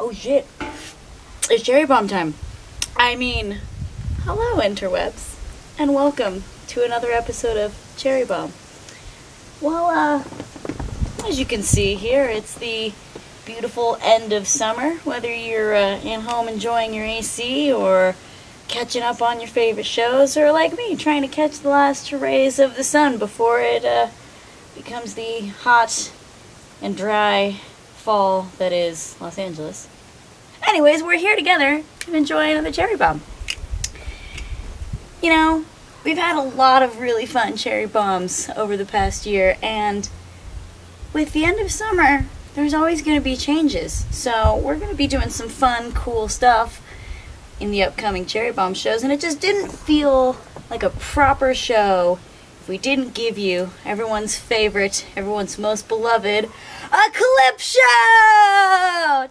Oh shit. It's cherry bomb time. I mean, hello interwebs, and welcome to another episode of Cherry Bomb. Well, as you can see here, it's the beautiful end of summer. Whether you're in home enjoying your AC or catching up on your favorite shows, or like me, trying to catch the last rays of the sun before it becomes the hot and dry fall that is Los Angeles. Anyways, we're here together to enjoy another cherry bomb. You know, we've had a lot of really fun cherry bombs over the past year, and with the end of summer, there's always going to be changes. So we're going to be doing some fun, cool stuff in the upcoming cherry bomb shows, and it just didn't feel like a proper show if we didn't give you everyone's favorite, everyone's most beloved, a clip show!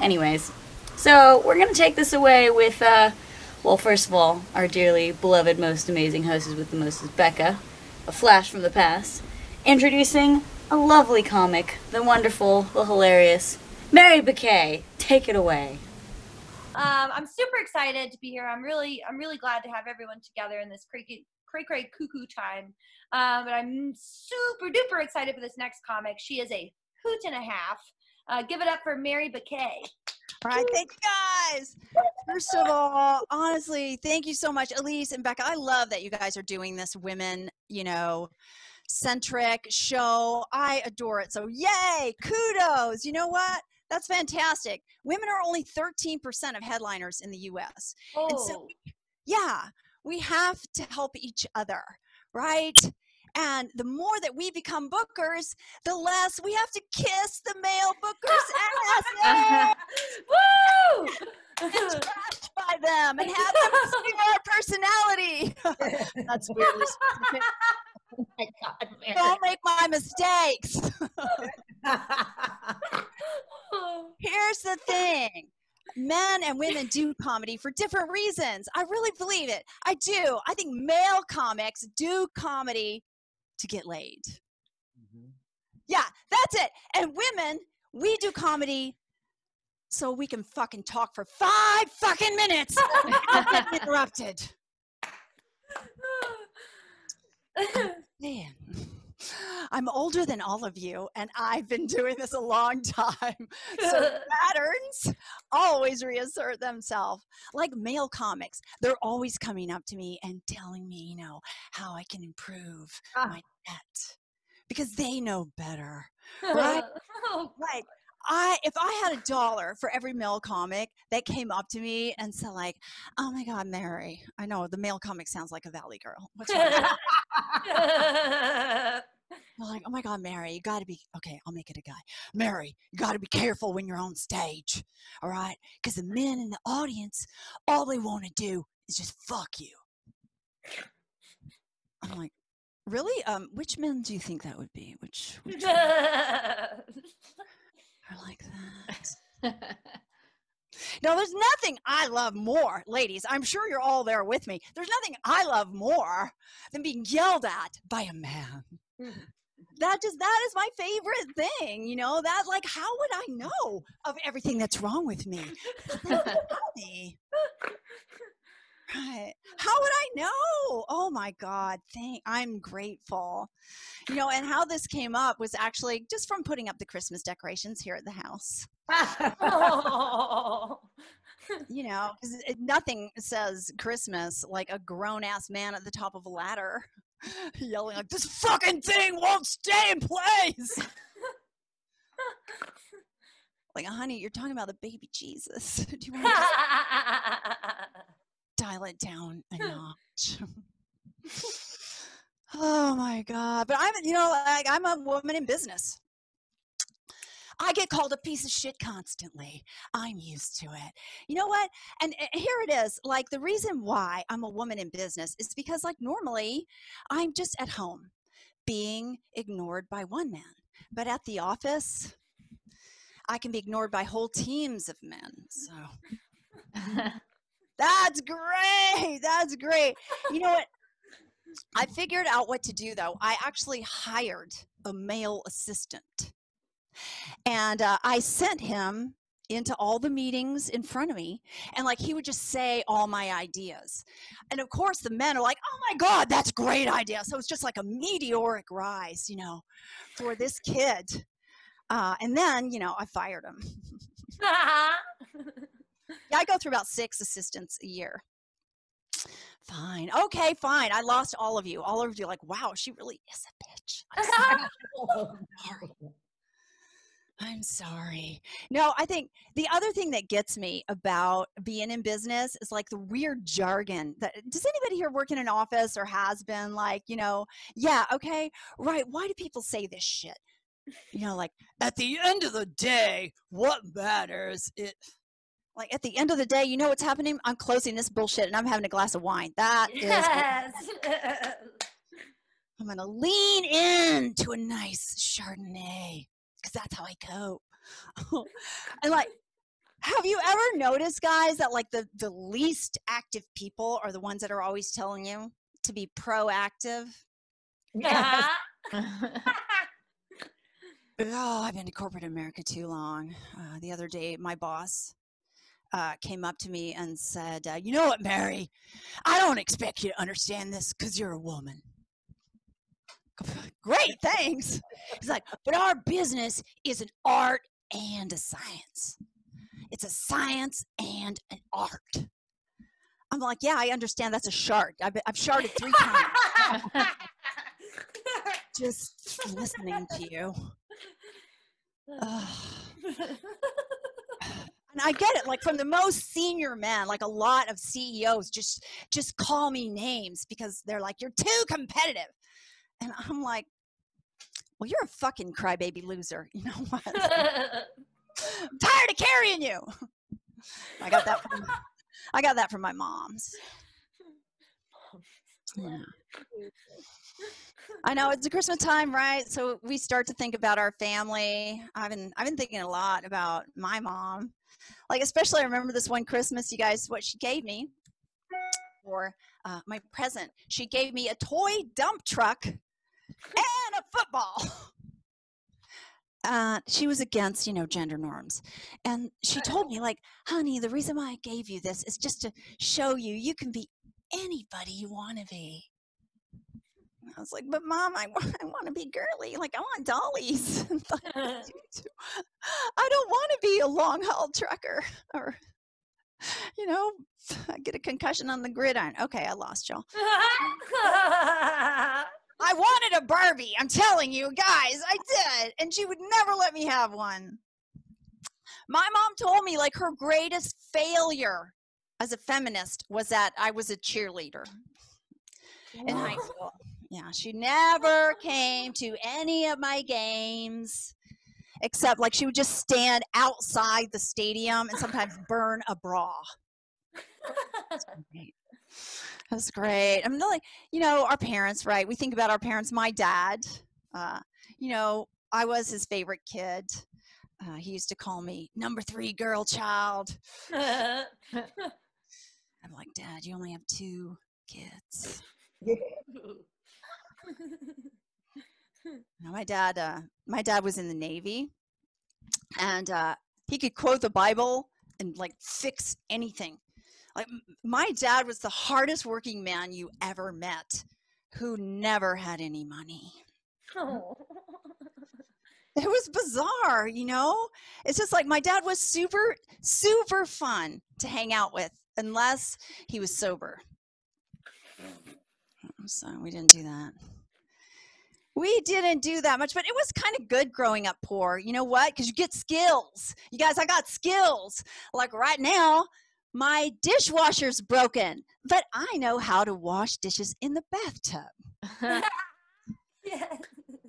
Anyways, so we're going to take this away with, well, first of all, our dearly beloved, most amazing hostess with the mostest, Becca, a flash from the past, introducing a lovely comic, the wonderful, the hilarious, Mary Bakay. Take it away. I'm super excited to be here. I'm really glad to have everyone together in this cray cuckoo time. But I'm super duper excited for this next comic. She is a hoot and a half. Give it up for Mary Bakay. All right, thank you guys. First of all, honestly, thank you so much, Elise and Becca. I love that you guys are doing this women, centric show. I adore it. So yay, kudos. You know what? That's fantastic. Women are only 13% of headliners in the US. Oh. And so, yeah, we have to help each other, right? And the more that we become bookers, the less we have to kiss the male bookers' ass. Woo! And trashed by them and have them see our personality. That's weird. Oh my God, Mary. Don't make my mistakes. Here's the thing. Men and women do comedy for different reasons. I really believe it. I do. I think male comics do comedy to get laid. Mm-hmm. Yeah, that's it. And women, we do comedy so we can fucking talk for 5 fucking minutes without getting interrupted. Man, I'm older than all of you, and I've been doing this a long time. So patterns always reassert themselves. Like male comics, they're always coming up to me and telling me, how I can improve my net. Because they know better, right? Right. If I had $1 for every male comic that came up to me and said like, oh my God, Mary, I know the male comic sounds like a Valley girl. What's wrong? They're like, oh my God, Mary, you got to be, okay, I'll make it a guy. Mary, you got to be careful when you're on stage, all right? Because the men in the audience, all they want to do is just fuck you. I'm like, really? Which men do you think that would be? Which are like that? No, there's nothing I love more, ladies. I'm sure you're all there with me. There's nothing I love more than being yelled at by a man. Mm-hmm. That is my favorite thing, that like, how would I know of everything that's wrong with me? Right. How would I know? Oh my God. I'm grateful. And how this came up was actually just from putting up the Christmas decorations here at the house. Oh. Because nothing says Christmas like a grown-ass man at the top of a ladder yelling like, this fucking thing won't stay in place. Like, honey, you're talking about the baby Jesus. Do you want to dial it down a notch? Oh my God. But I'm a woman in business. I get called a piece of shit constantly. I'm used to it. You know what? And here it is. Like, the reason why I'm a woman in business is because, like, normally I'm just at home being ignored by one man. But at the office, I can be ignored by whole teams of men. So that's great. That's great. You know what? I figured out what to do, though. I actually hired a male assistant. And I sent him into all the meetings in front of me, and like he would just say all my ideas. And of course the men are like, oh my God, that's a great idea. So it's just like a meteoric rise, you know, for this kid. And then, you know, I fired him. Yeah, I go through about 6 assistants a year. Fine. Okay, fine. I lost all of you. All of you are like, wow, she really is a bitch. I'm sorry. No, I think the other thing that gets me about being in business is like the weird jargon. Does anybody here work in an office or has been like, you know, yeah, okay, right. Why do people say this shit? You know, like at the end of the day, what matters? Like at the end of the day, you know what's happening? I'm closing this bullshit and I'm having a glass of wine. That Yes. I'm going to lean into a nice Chardonnay because that's how I cope. And like, have you ever noticed, guys, that like the least active people are the ones that are always telling you to be proactive? Yes. Oh, I've been in corporate America too long. The other day, my boss came up to me and said, you know what, Mary, I don't expect you to understand this because you're a woman. Great, thanks. He's like, but our business is an art and a science. It's a science and an art. I'm like, yeah, I understand that's a shard. I've sharded 3 times. Just listening to you. And I get it, like from the most senior men, like a lot of CEOs just call me names because they're like, you're too competitive. And I'm like, well, you're a fucking crybaby loser. You know what? I'm tired of carrying you. I got that from my mom's. Yeah. I know it's the Christmas time, right? So we start to think about our family. I've been thinking a lot about my mom. Like, especially I remember this one Christmas, you guys, what she gave me for my present. She gave me a toy dump truck and a football. She was against, you know, gender norms. And she told me, like, honey, the reason why I gave you this is just to show you can be anybody you want to be. I was like, but Mom, I want to be girly. Like, I want dollies. I don't want to be a long haul trucker or, you know, get a concussion on the gridiron. Okay, I lost y'all. I wanted a Barbie. I'm telling you, guys, I did. And she would never let me have one. My mom told me, like, her greatest failure as a feminist was that I was a cheerleader in high school. Yeah, she never came to any of my games, except like she would just stand outside the stadium and sometimes burn a bra. That's great. That's great. I'm like, you know, our parents, right? We think about our parents. My dad, you know, I was his favorite kid. He used to call me number 3 girl child. I'm like, Dad, you only have 2 kids. Now, my dad was in the Navy, and he could quote the Bible and like fix anything. Like, my dad was the hardest working man you ever met, who never had any money. Oh. It was bizarre, you know? It's just like my dad was super, super fun to hang out with unless he was sober. So we didn't do that. We didn't do that much, but it was kind of good growing up poor. You know what? Because you get skills. You guys, I got skills. Like right now, my dishwasher's broken, but I know how to wash dishes in the bathtub. Yeah.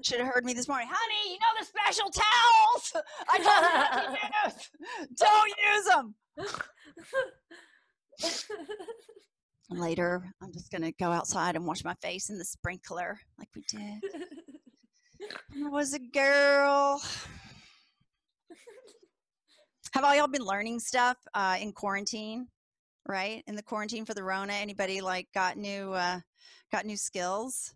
Should have heard me this morning. Honey, you know the special towels? I told you not to use. Don't use them. Later, I'm just going to go outside and wash my face in the sprinkler like we did. I was a girl. Have all y'all been learning stuff in quarantine, right? In the quarantine for the Rona, anybody like got new skills?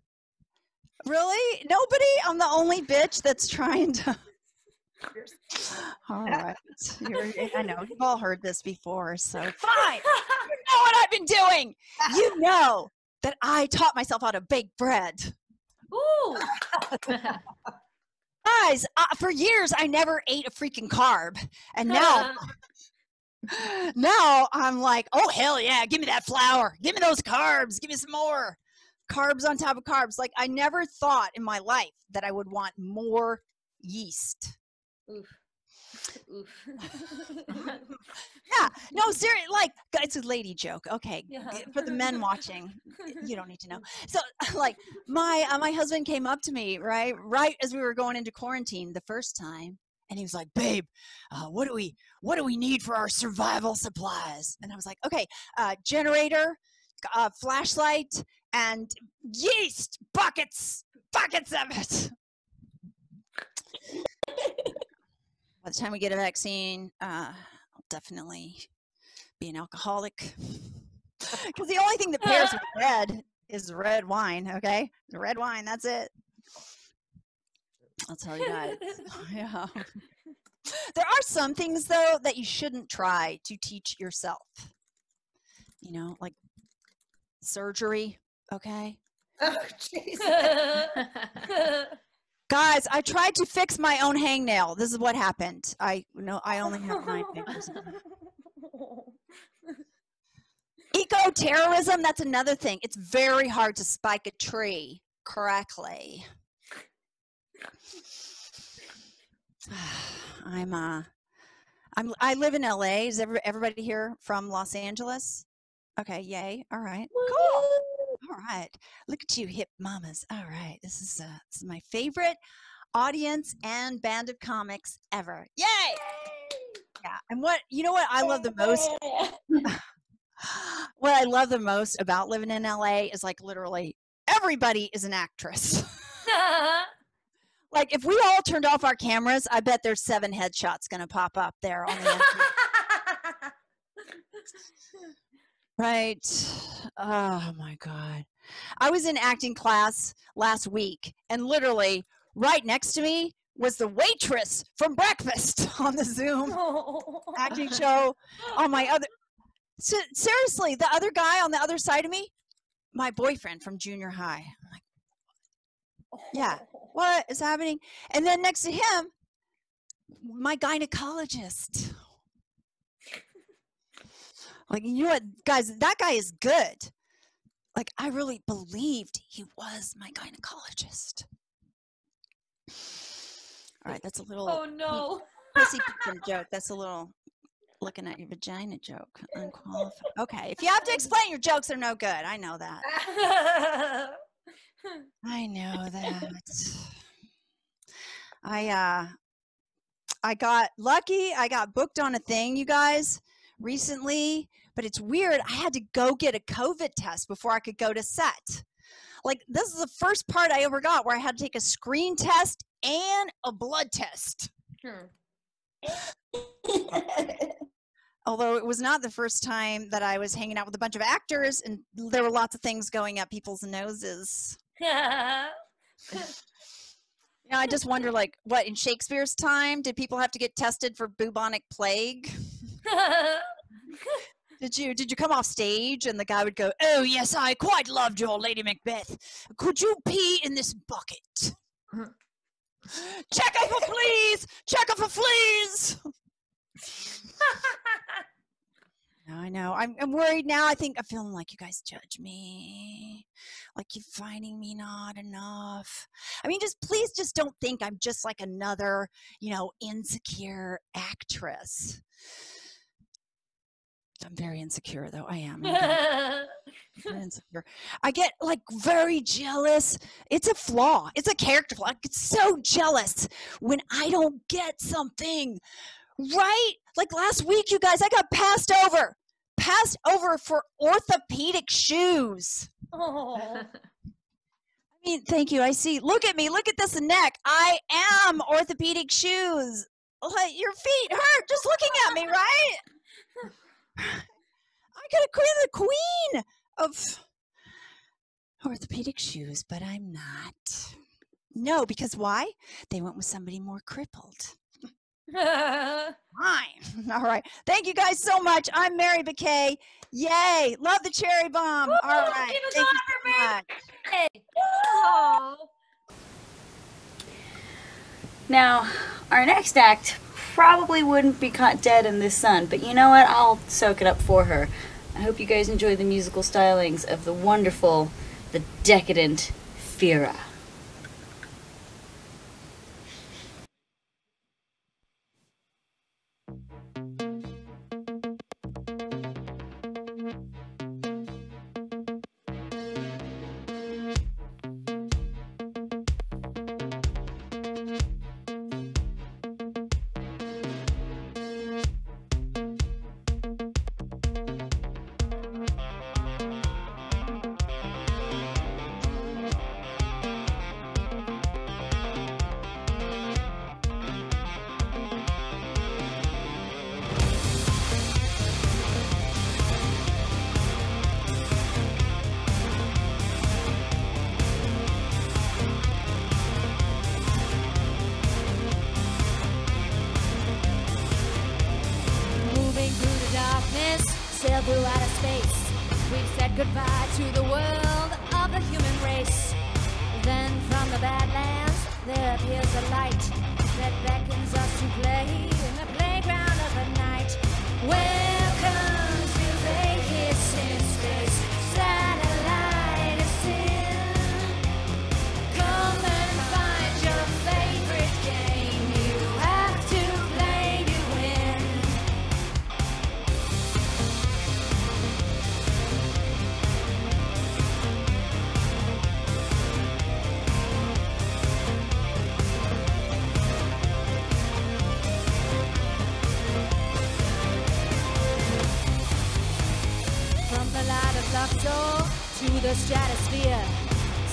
Really? Nobody? I'm the only bitch that's trying to. All right. I know. You've all heard this before, so fine. You know what I've been doing. You know that I taught myself how to bake bread. Ooh. Guys, for years, I never ate a freaking carb. And now I'm like, oh, hell yeah. Give me that flour. Give me those carbs. Give me some more. Carbs on top of carbs. Like, I never thought in my life that I would want more yeast. Oof. Oof. Yeah, no, seriously, like, it's a lady joke. Okay, Yeah. for the men watching, you don't need to know. So, like, my husband came up to me right as we were going into quarantine the first time, and he was like, "Babe, what do we need for our survival supplies?" And I was like, "Okay, generator, flashlight, and yeast buckets of it." By the time we get a vaccine, I'll definitely be an alcoholic. Because the only thing that pairs with red is red wine, okay? The red wine, that's it. I'll tell you guys. Yeah. There are some things, though, that you shouldn't try to teach yourself. You know, like surgery, okay? Oh, jeez. Guys, I tried to fix my own hangnail. This is what happened. I only have 9 fingers. Eco-terrorism, that's another thing. It's very hard to spike a tree correctly. I live in LA. Is everybody here from Los Angeles? Okay, yay. All right. Cool. All right. Look at you, hip mamas. All right. This is my favorite audience and band of comics ever. Yay! Yeah. And what I love the most what I love the most about living in LA is, like, literally everybody is an actress. Like, if we all turned off our cameras, I bet there's 7 headshots going to pop up there on the end. Right. Oh my God. I was in acting class last week, and literally right next to me was the waitress from Breakfast on the Zoom acting show. On my other, seriously, the other guy on the other side of me, my boyfriend from junior high. I'm like, yeah, what is happening? And then next to him, my gynecologist. Like, you know what, guys, that guy is good. Like, I really believed he was my gynecologist. All right, that's a little Oh no. pussy picking joke. That's a little looking at your vagina joke. Unqualified. Okay, if you have to explain your jokes, they're no good. I know that. I know that. I got lucky. I got booked on a thing, you guys, recently, but it's weird. I had to go get a COVID test before I could go to set. Like, this is the first part I ever got where I had to take a screen test and a blood test. Although it was not the first time that I was hanging out with a bunch of actors and there were lots of things going up people's noses. Yeah, I just wonder, like, what, in Shakespeare's time, did people have to get tested for bubonic plague? Did you come off stage and the guy would go, "Oh yes, I quite loved your Lady Macbeth. Could you pee in this bucket? Check for fleas! Check for fleas!" I know. I'm worried now. I'm feeling like you guys judge me. Like, you're finding me not enough. I mean, please don't think I'm just like another, insecure actress. I'm very insecure, though. I am. I'm insecure. I get, like, very jealous. It's a flaw. It's a character flaw. I get so jealous when I don't get something. Right? Like, last week, you guys, I got passed over for orthopedic shoes. Oh. I mean, thank you. I see. Look at me. Look at this neck. I am orthopedic shoes. Like, your feet hurt just looking at me, right? I could have been the queen of orthopedic shoes, but I'm not. No, because why? They went with somebody more crippled. Fine. All right. Thank you guys so much. I'm Mary McKay. Yay. Love the cherry bomb. Woo, All right. give us Thank you all so for Mary much. Hey. Aw. Now, our next act probably wouldn't be caught dead in this sun, but you know what? I'll soak it up for her. I hope you guys enjoy the musical stylings of the wonderful, the decadent Fira. Moving through the darkness, sail through outer space. We've said goodbye to the world of the human race. Then from the Badlands, there appears a light that beckons us to play in the playground of the night. Welcome to Vegas in space, satellite is in. Come and find your favorite game. You have to play to win. From the light of Luxor to the stratosphere,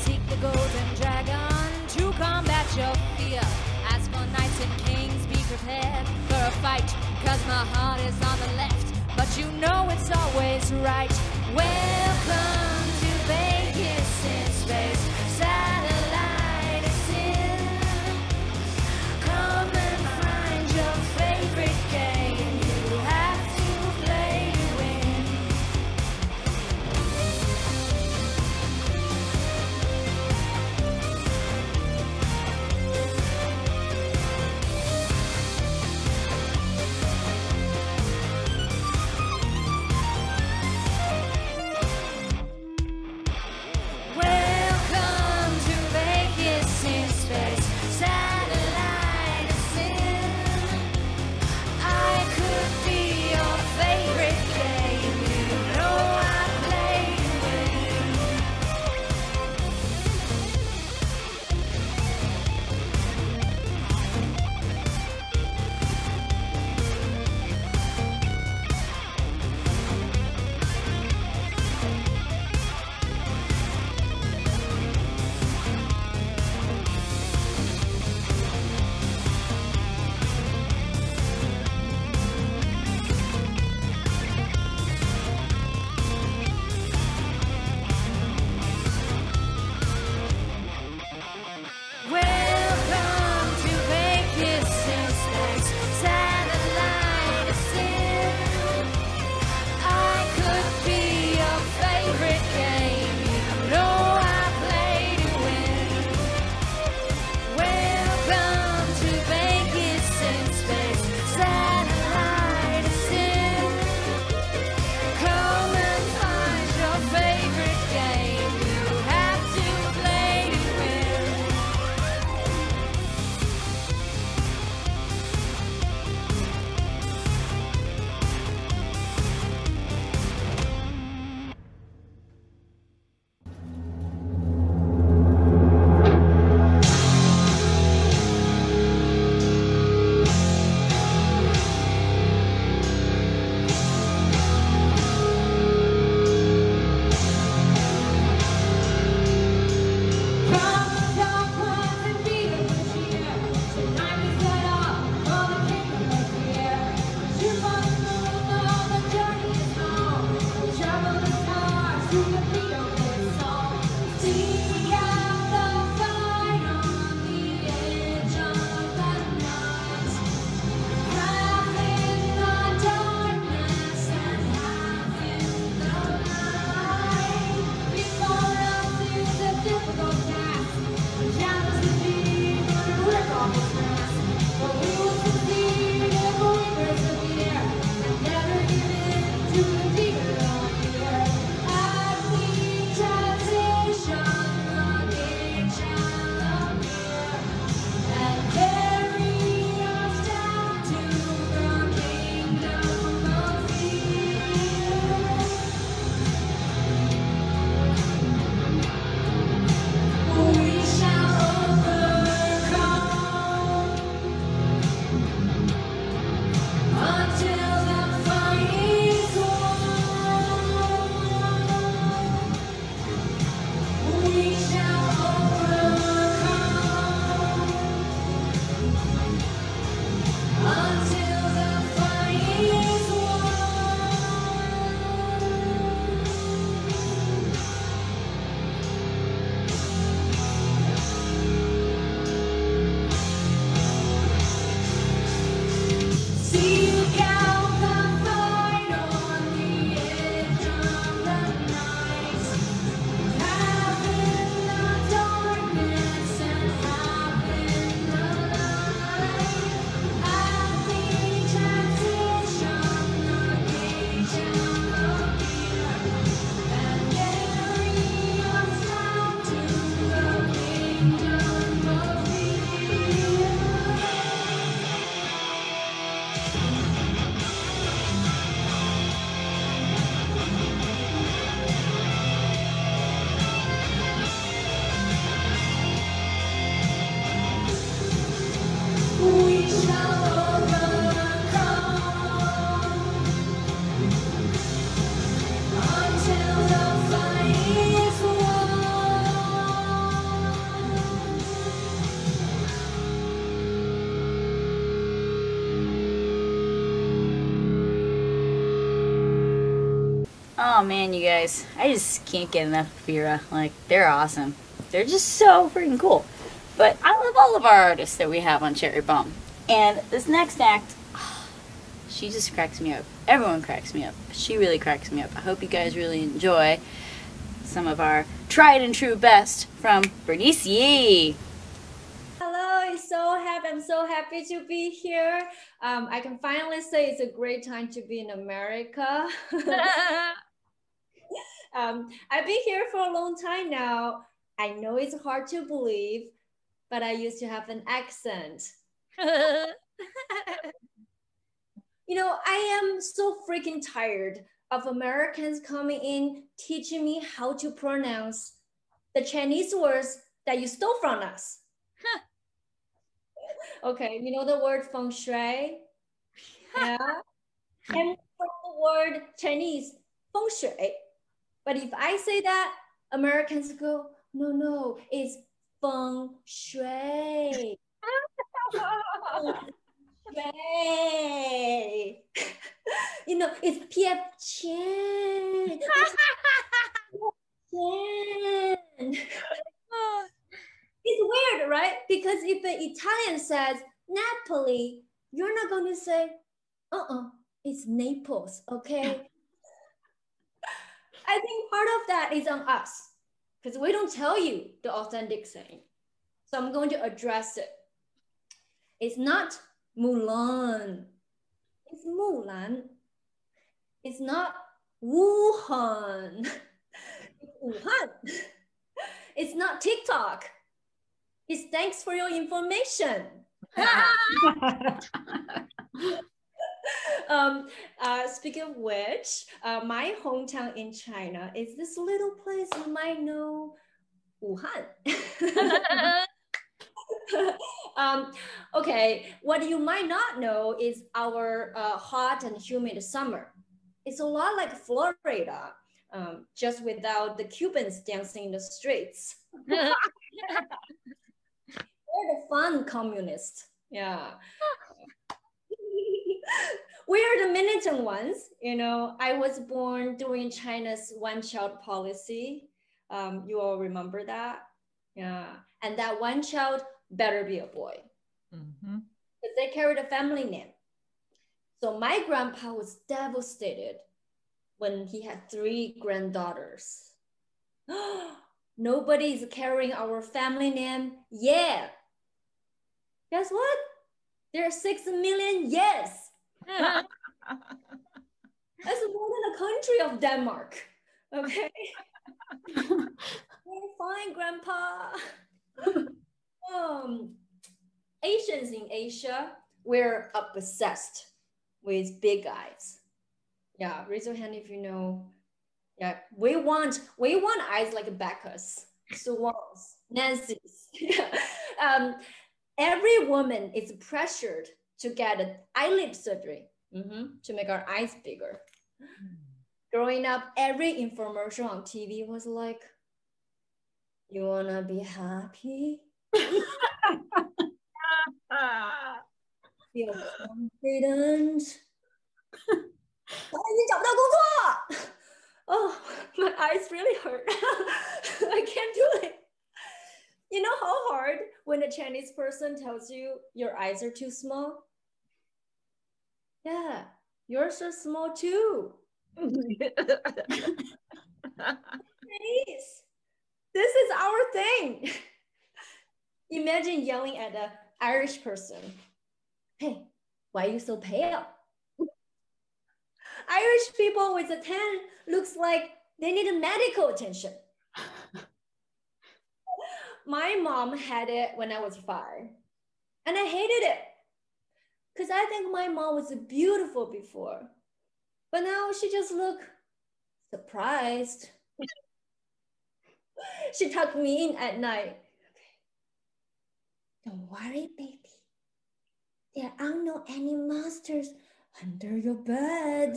seek the golden dragon to combat your fear. As for knights and kings, be prepared for a fight, 'cause my heart is on the left, but you know it's always right. Welcome to Vegas in space, satellite is in. Come and find your favorite game. You have to play to win. Oh man, you guys, I just can't get enough of Vera. Like, they're awesome. They're just so freaking cool. But I love all of our artists that we have on Cherry Bomb. And this next act, she just cracks me up. Everyone cracks me up. She really cracks me up. I hope you guys really enjoy some of our tried and true best from Bernice Yee. Hello, I'm so happy to be here. I can finally say it's a great time to be in America. I've been here for a long time now. I know it's hard to believe, but I used to have an accent. You know, I am so freaking tired of Americans coming in, teaching me how to pronounce the Chinese words that you stole from us. Okay, you know the word feng shui? Yeah. And from the word Chinese, feng shui. But if I say that, Americans go, no, it's feng shui. Shui. You know, it's P.F. Chang. It's weird, right? Because if an Italian says Napoli, you're not going to say, it's Naples, okay? I think part of that is on us because we don't tell you the authentic saying. So I'm going to address it. It's not Mulan. It's Mulan. It's not Wuhan. It's Wuhan. It's not TikTok. It's thanks for your information. Speaking of which, my hometown in China is this little place you might know, Wuhan. Okay, what you might not know is our hot and humid summer. It's a lot like Florida, just without the Cubans dancing in the streets. They're the fun communists. Yeah. We are the militant ones. You know, I was born during China's one-child policy. You all remember that? Yeah. And that one child better be a boy. Because they carried a family name. So my grandpa was devastated when he had 3 granddaughters. Nobody is carrying our family name. Yeah. Guess what? There are 6 million yes. That's more than a country of Denmark. Okay. We're fine, Grandpa. Asians in Asia, we're obsessed with big eyes. Yeah, raise your hand if you know. Yeah, we want eyes like Becca's, Swan's, Nancy's. Every woman is pressured to get an eyelid surgery to make our eyes bigger. Growing up, every infomercial on TV was like, you wanna be happy? Feel confident? Oh, my eyes really hurt. I can't do it. You know how hard when a Chinese person tells you your eyes are too small? Yeah, yours are small too. Chinese. This is our thing. Imagine yelling at an Irish person, hey, why are you so pale? Irish people with a tan looks like they need a medical attention. My mom had it when I was 5, and I hated it because I think my mom was beautiful before, but now she just looked surprised. She tucked me in at night. Don't worry, baby. There are no any monsters under your bed.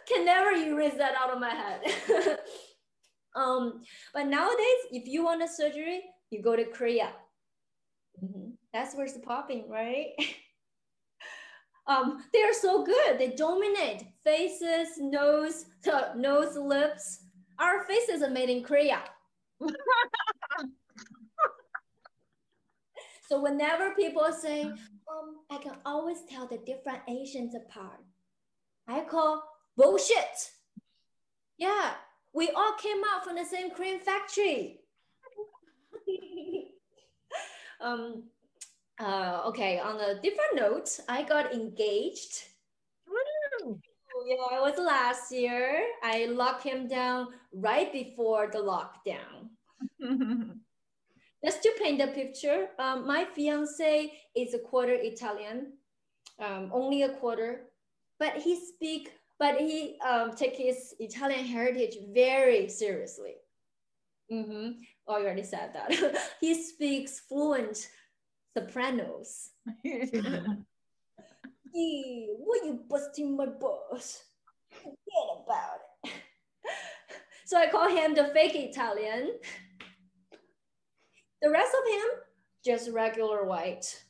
Can never erase that out of my head. But nowadays, if you want a surgery, you go to Korea. That's where's the popping, right? They are so good. They dominate faces, nose, lips. Our faces are made in Korea. So whenever people say, I can always tell the different Asians apart, I call bullshit. Yeah, we all came out from the same Korean factory. Okay, on a different note, I got engaged. Yeah, it was last year. I locked him down right before the lockdown. Just to paint the picture, my fiance is a quarter Italian, only a quarter, but he take his Italian heritage very seriously. Oh, I already said that. He speaks fluent sopranos. Hey, why you busting my balls? Forget about it. So I call him the fake Italian. The rest of him, just regular white.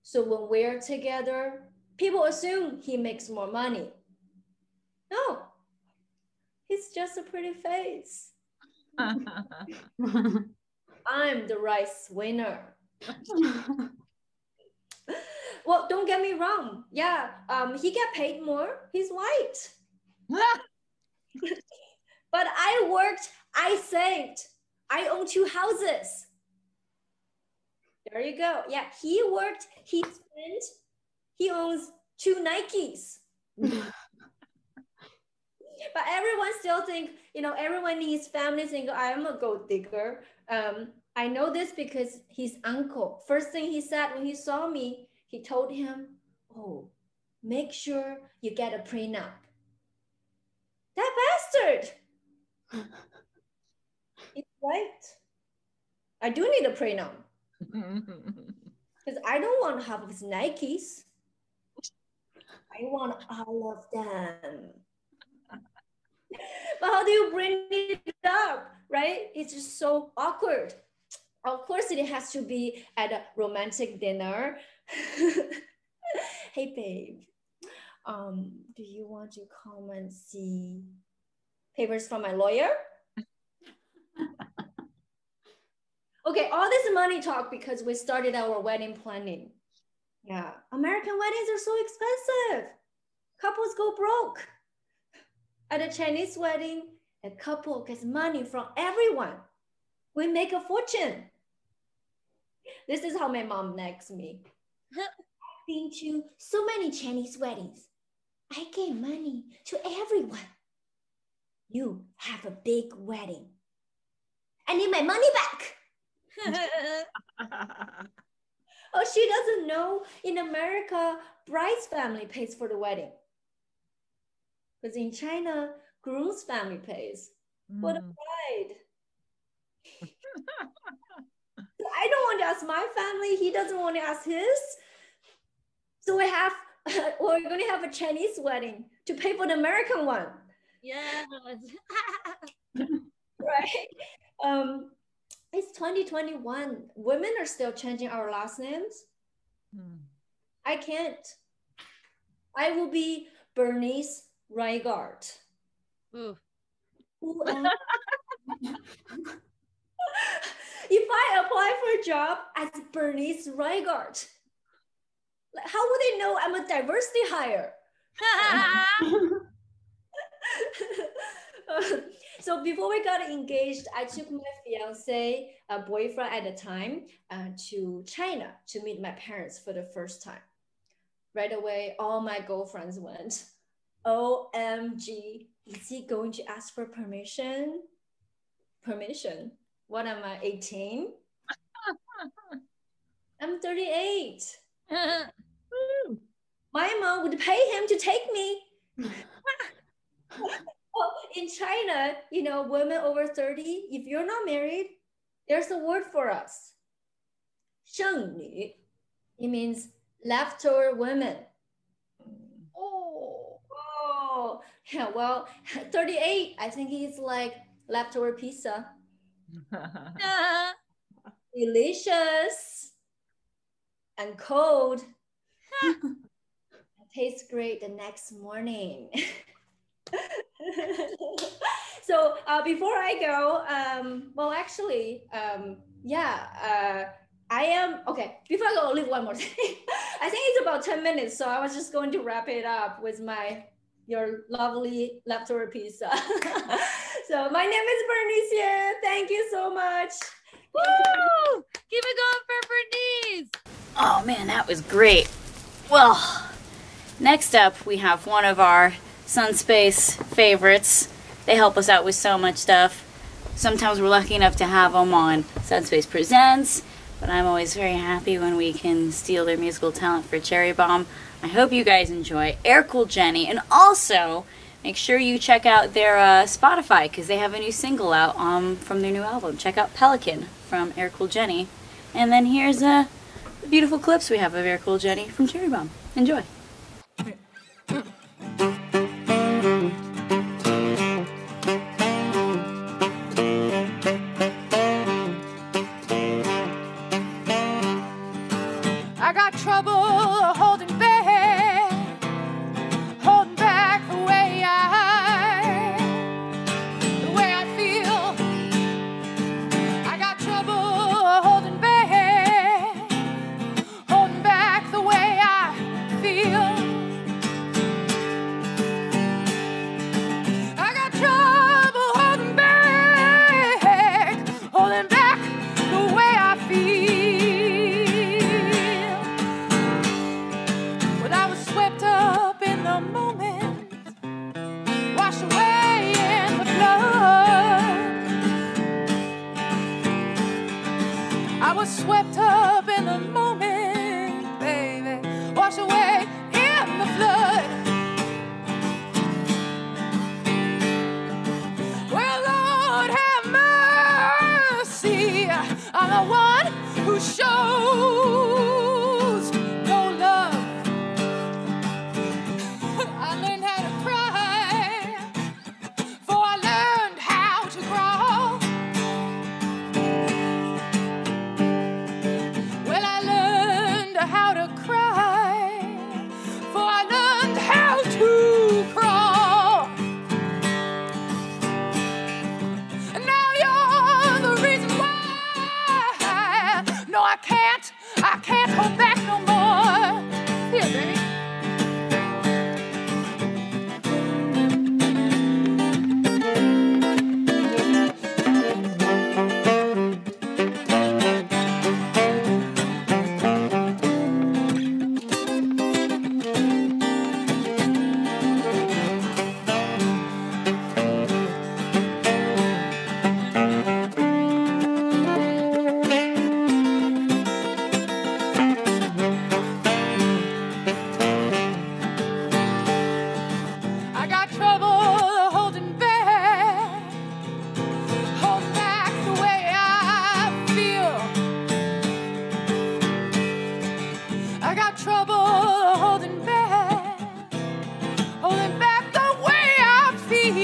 So when we're together, people assume he makes more money. No, he's just a pretty face. I'm the rice winner. Well, don't get me wrong. Yeah, he get paid more. He's white. But I worked, I saved. I own 2 houses. There you go. Yeah, he worked, he spent, he owns 2 Nikes. But everyone still think, everyone in his family think I am a gold digger. I know this because his uncle, first thing he said when he saw me, he told him, oh, make sure you get a prenup. That bastard. He's right. I do need a prenup. Because I don't want half of his Nikes. I want all of them. But how do you bring it up, right? It's just so awkward. Of course, it has to be at a romantic dinner. Hey, babe, do you want to come and see papers from my lawyer? Okay, all this money talk because we started our wedding planning. Yeah, American weddings are so expensive. Couples go broke. At a Chinese wedding, a couple gets money from everyone. We make a fortune. This is how my mom nags me. I've been to so many Chinese weddings. I gave money to everyone. You have a big wedding. I need my money back. Oh, she doesn't know in America, bride's family pays for the wedding. Because in China, groom's family pays for the bride. I don't want to ask my family. He doesn't want to ask his. So we're going to have a Chinese wedding to pay for the American one. Yes. Right? It's 2021. Women are still changing our last names. I can't. I will be Bernice Reigart. If I apply for a job as Bernice Reigart, how would they know I'm a diversity hire? So before we got engaged, I took my fiance, boyfriend at the time, to China to meet my parents for the first time. Right away, all my girlfriends went, OMG, is he going to ask for permission? Permission? What am I, 18? I'm 38. My mom would pay him to take me. Well, in China, women over 30, if you're not married, there's a word for us. 剩女. It means leftover women. Oh, yeah, well, 38, I think he's like leftover pizza. Delicious and cold. tastes great the next morning. So before I go, well, actually, I am okay. Before I go, I'll leave one more thing. I think it's about 10 minutes, so I was just going to wrap it up with your lovely leftover pizza. So my name is Bernicia. Thank you so much. Woo! Keep it going for Bernice. Oh man, that was great. Well, next up we have one of our Sunspace favorites. They help us out with so much stuff. Sometimes we're lucky enough to have them on Sunspace Presents, but I'm always very happy when we can steal their musical talent for Cherry Bomb. I hope you guys enjoy Air Cool Jenny, and also make sure you check out their Spotify, because they have a new single out from their new album. Check out Pelican from Air Cool Jenny. And then here's the beautiful clips we have of Air Cool Jenny from Cherry Bomb. Enjoy. I got trouble holding back the way I feel. I got trouble holding back the way I feel. I got trouble holding back the way I feel. When I was swept up in the moment, washed away in the flood. I was swept up in the moment, baby, washed away in the flood. Well, Lord have mercy on the one who shows no love. I learned how to cry, for I learned how to crawl. Well, I learned how to cry, for I learned how to crawl. And now you're the reason why. No, I can't hold back no more. Here, baby. I got trouble holding back the way I feel. I got trouble holding back the way I feel.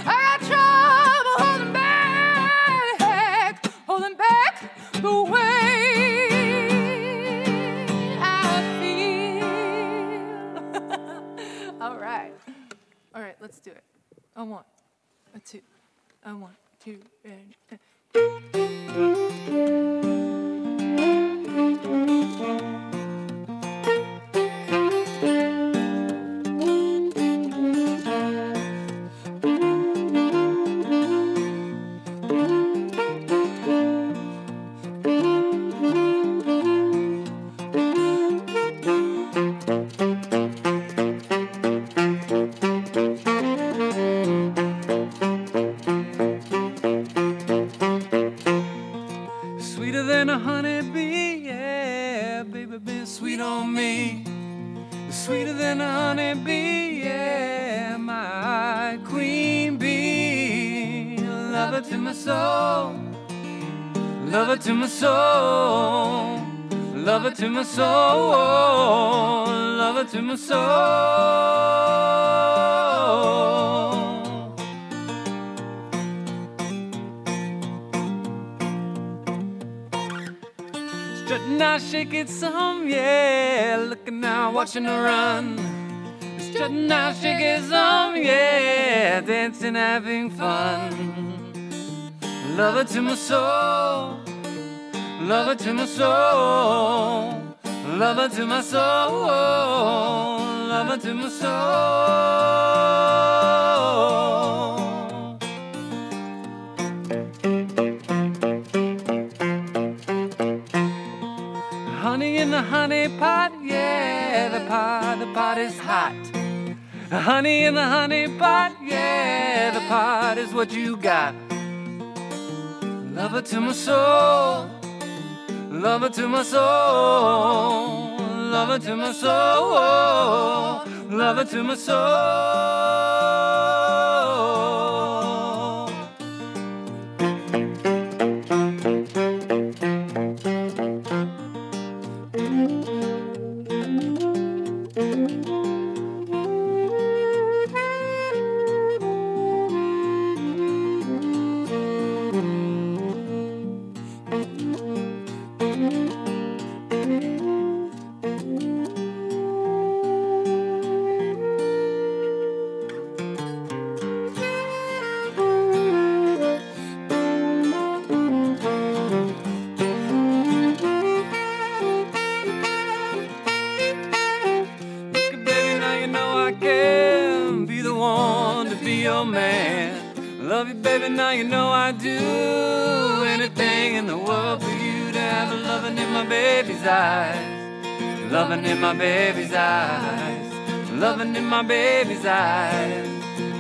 I got trouble holding back the way I feel. All right, let's do it. A one, a two, a one, two, and. Sweeter than a honeybee, yeah, baby, been sweet on me. Sweeter than a honeybee, yeah, my queen bee. Lover to my soul, lover to my soul, lover to my soul, lover to my soul. Strutting now, shake it some, yeah. Looking now, watching her run. Strutting now, shake it some, yeah. Dancing, having fun. Love her to my soul. Love her to my soul. Love her to my soul. Love her to my soul. Honey in the honey pot, yeah, the pot is hot. Honey in the honey pot, yeah, the pot is what you got. Love her to my soul, love her to my soul, love her to my soul, love her to my soul. Love you, baby, now you know I do anything in the world for you to have a loving in my baby's eyes. Loving in my baby's eyes. Loving in my baby's eyes.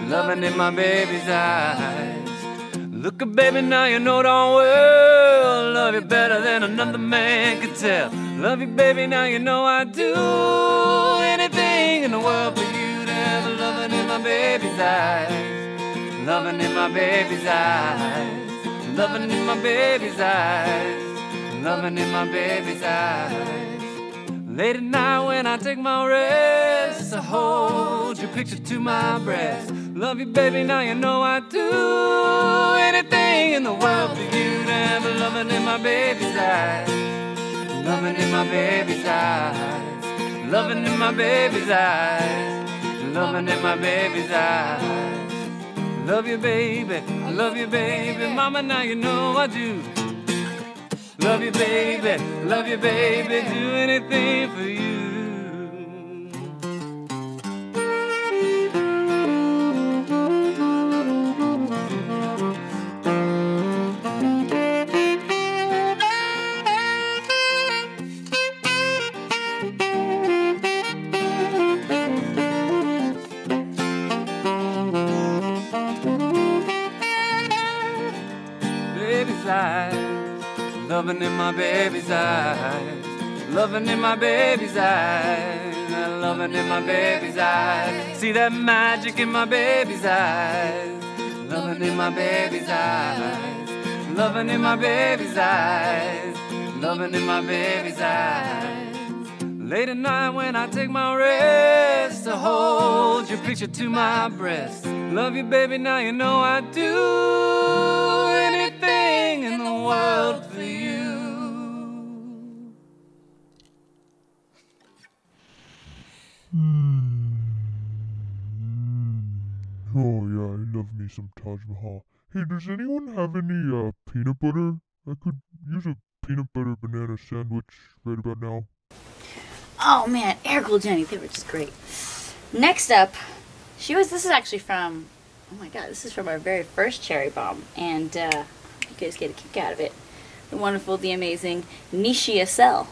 Loving in my baby's eyes. Look at baby, now you know darn well love you better than another man could tell. Love you, baby, now you know I do anything in the world for you to have a loving in my baby's eyes. Loving in my baby's eyes. Loving in my baby's eyes. Loving in my baby's eyes. Late at night when I take my rest, I hold your picture to my breast. Love you, baby, now you know I do anything in the world for you to have a loving in my baby's eyes. Loving in my baby's eyes. Loving in my baby's eyes. Loving in my baby's eyes. Love you, baby, mama, now you know I do. Love you, baby, do anything for you. Loving in my baby's eyes. Loving in my baby's eyes. Loving in my baby's eyes. See that magic in my baby's eyes. Loving in my baby's eyes. Loving in my baby's eyes. Loving in my baby's eyes. Late at night when I take my rest, to hold your picture to my breast. Love you, baby, now you know I do anything in the world for you. Oh yeah, I love me some Taj Mahal. Hey, does anyone have any peanut butter? I could use a peanut butter banana sandwich right about now. Oh man, Eric and Jenny, they were just great. Next up, this is actually from, oh my god, this is from our very first Cherry Bomb, and you guys get a kick out of it. The wonderful, the amazing Nishia Sell.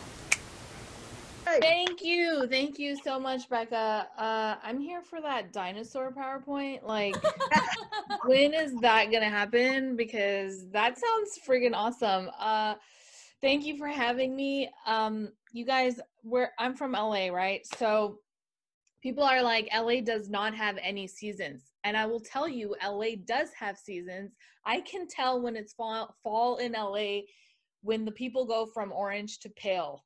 Thank you so much, Becca. I'm here for that dinosaur PowerPoint. Like, when is that gonna happen? Because that sounds friggin' awesome. Thank you for having me. You guys, I'm from LA, right? So people are like, LA does not have any seasons. And I will tell you, LA does have seasons. I can tell when it's fall in LA when the people go from orange to pale.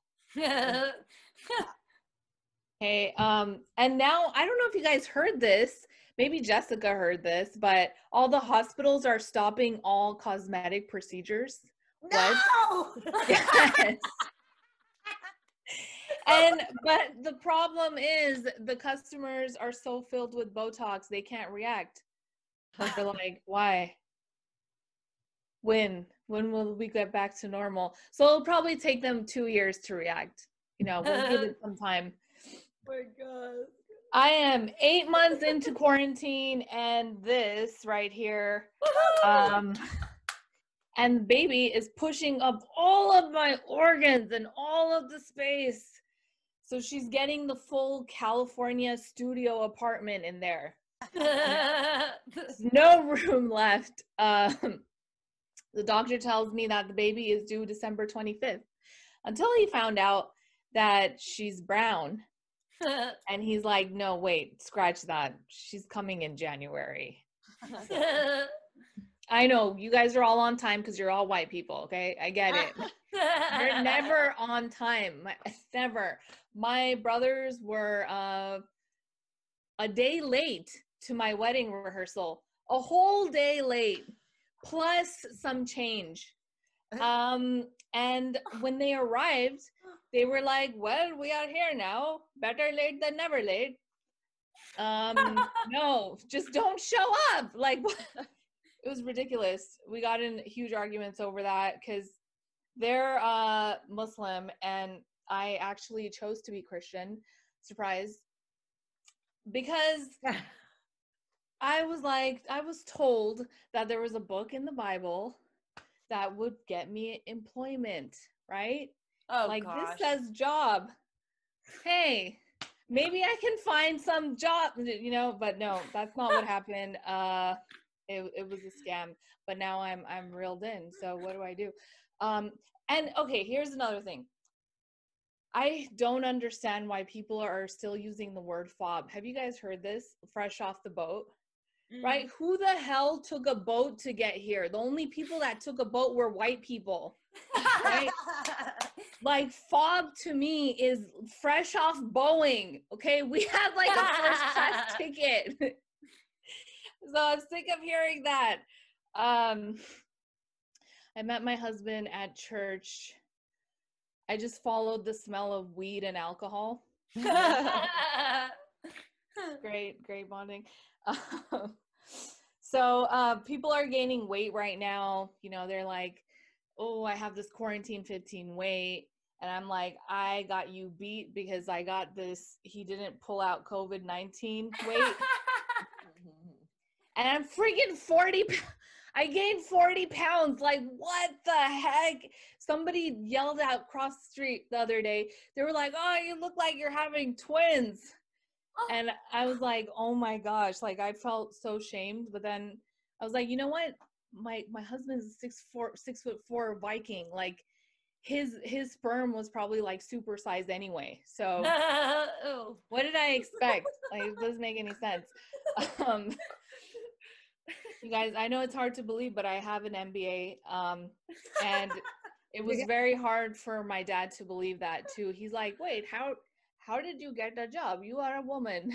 Okay, and now, I don't know if you guys heard this, maybe Jessica heard this, but all the hospitals are stopping all cosmetic procedures. No! Yes. But the problem is the customers are so filled with Botox they can't react. They're like, why? When will we get back to normal? So it'll probably take them 2 years to react. You know, we'll give it some time. Oh my God. I am 8 months into quarantine, and this right here, and the baby is pushing up all of my organs and all of the space. So she's getting the full California studio apartment in there. There's no room left. The doctor tells me that the baby is due December 25th, until he found out that she's brown. And he's like, no, wait, scratch that. She's coming in January. I know you guys are all on time because you're all white people. Okay. I get it. You're never on time. Never. My brothers were a day late to my wedding rehearsal, a whole day late, plus some change. And when they arrived, they were like, well, we are here now. Better late than never late. No, just don't show up. Like, it was ridiculous. We got in huge arguments over that because they're Muslim and I actually chose to be Christian. Surprise. Because I was told that there was a book in the Bible that would get me employment, right? Oh, like gosh. This says job. Hey, maybe I can find some job, you know, but no, that's not what happened. It was a scam, but now I'm reeled in. So what do I do? And okay, here's another thing. I don't understand why people are still using the word fob. Have you guys heard this? Fresh off the boat? Right? Who the hell took a boat to get here? The only people that took a boat were white people. Right? Like, fob to me is fresh off Boeing. Okay? We had like a first class ticket. So I'm sick of hearing that. I met my husband at church. I just followed the smell of weed and alcohol. Great bonding. So people are gaining weight right now. You know, they're like, oh, I have this quarantine 15 weight. And I'm like, I got you beat because I got this. He didn't pull out COVID-19 weight. And I'm freaking 40. I gained 40 pounds. Like, what the heck? Somebody yelled out across the street the other day. They were like, oh, you look like you're having twins. And I was like, oh my gosh, like I felt so shamed. But then I was like, you know what? My husband's 6'4" Viking. Like his sperm was probably like supersized anyway. So what did I expect? Like, it doesn't make any sense. You guys, I know it's hard to believe, but I have an MBA. And it was very hard for my dad to believe that too. He's like, wait, how did you get a job? You are a woman.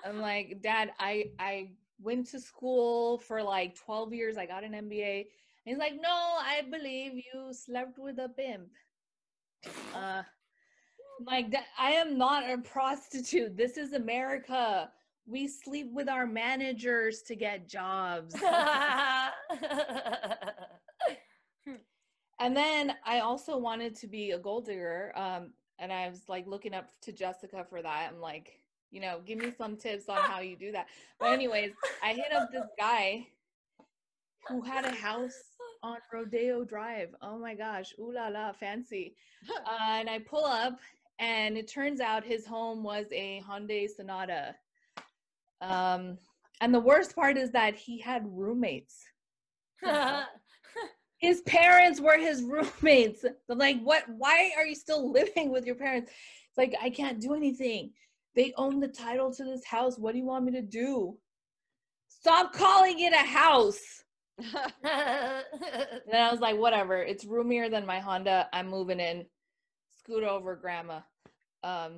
I'm like, Dad, I went to school for like 12 years. I got an MBA. And he's like, no, I believe you slept with a pimp. Like, I am not a prostitute. This is America. We sleep with our managers to get jobs. And then I also wanted to be a gold digger. And I was like looking up to Jessica for that. I'm like, you know, give me some tips on how you do that. But anyways, I hit up this guy who had a house on Rodeo Drive. Oh my gosh, ooh la la, fancy. And I pull up and it turns out his home was a Hyundai Sonata. And the worst part is that he had roommates. His parents were his roommates. I'm like, what? Why are you still living with your parents? It's like, I can't do anything. They own the title to this house. What do you want me to do? Stop calling it a house. And then I was like, whatever. It's roomier than my Honda. I'm moving in. Scoot over, grandma. Are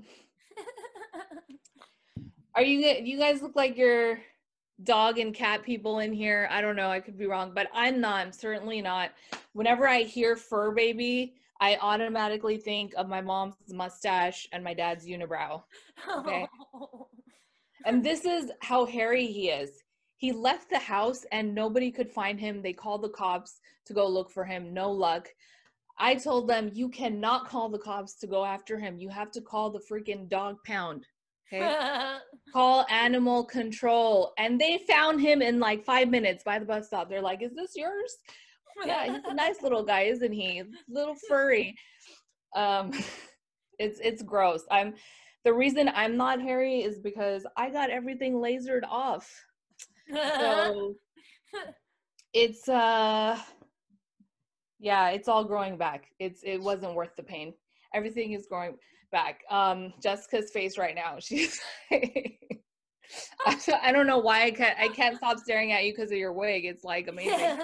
you guys look like you're dog and cat people in here? I don't know. I could be wrong, but I'm not. I'm certainly not. Whenever I hear fur baby, I automatically think of my mom's mustache and my dad's unibrow. Okay. And this is how hairy he is. He left the house and nobody could find him. They called the cops to go look for him. No luck. I told them, you cannot call the cops to go after him. You have to call the freaking dog pound. Okay. Call animal control. And they found him in like 5 minutes by the bus stop. They're like, is this yours? Yeah, he's a nice little guy, isn't he? Little furry. It's gross. The reason I'm not hairy is because I got everything lasered off. So it's yeah, it's all growing back. It wasn't worth the pain. Everything is growing back. Jessica's face right now. She's I don't know why I can't stop staring at you because of your wig. It's like amazing.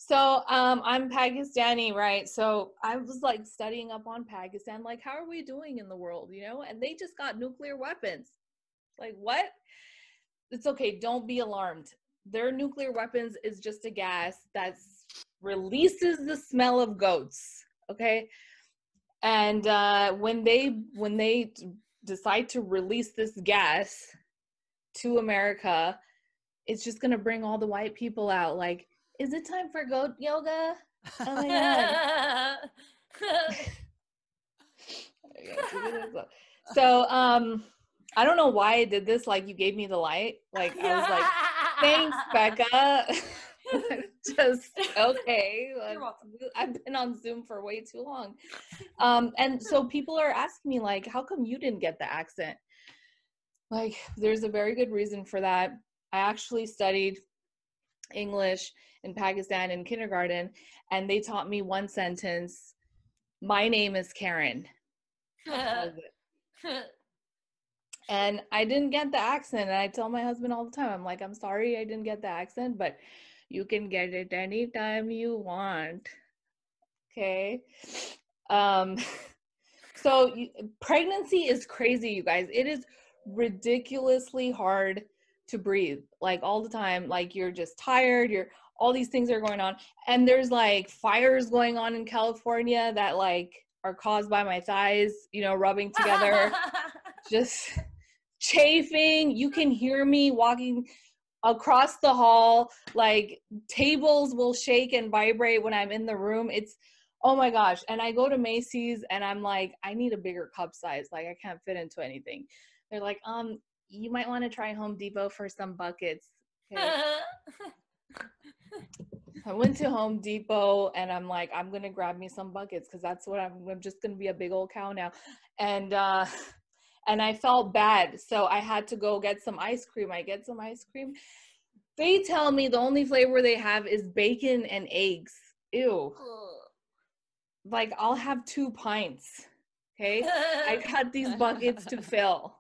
So I'm Pakistani, right? So I was like studying up on Pakistan, like how are we doing in the world, you know? And they just got nuclear weapons. Like what? It's okay, don't be alarmed. Their nuclear weapons is just a gas that releases the smell of goats, okay? And when they decide to release this gas to America, it's just gonna bring all the white people out. Like, is it time for goat yoga? Oh my god. So I don't know why I did this. Like, you gave me the light. Like, I was like, thanks, Becca. Just okay. I've been on Zoom for way too long. And so people are asking me, like, how come you didn't get the accent? Like, there's a very good reason for that. I actually studied English in Pakistan in kindergarten, and they taught me one sentence: my name is Karen. That was it. And I didn't get the accent, and I tell my husband all the time, I'm like, I'm sorry I didn't get the accent, but you can get it anytime you want. Okay. So pregnancy is crazy, you guys. It is ridiculously hard to breathe, like all the time. Like, you're just tired, all these things are going on, and there's like fires going on in California that like are caused by my thighs, you know, rubbing together. Just chafing. You can hear me walking across the hall. Like, tables will shake and vibrate when I'm in the room. It's, oh my gosh. And I go to Macy's and I'm like, I need a bigger cup size. Like, I can't fit into anything. They're like, you might want to try Home Depot for some buckets. Okay. I went to Home Depot and I'm like, I'm gonna grab me some buckets because that's what I'm just gonna be a big old cow now. And I felt bad, so I had to go get some ice cream. I get some ice cream. They tell me the only flavor they have is bacon and eggs. Ew. Like, I'll have 2 pints. Okay. I got these buckets to fill.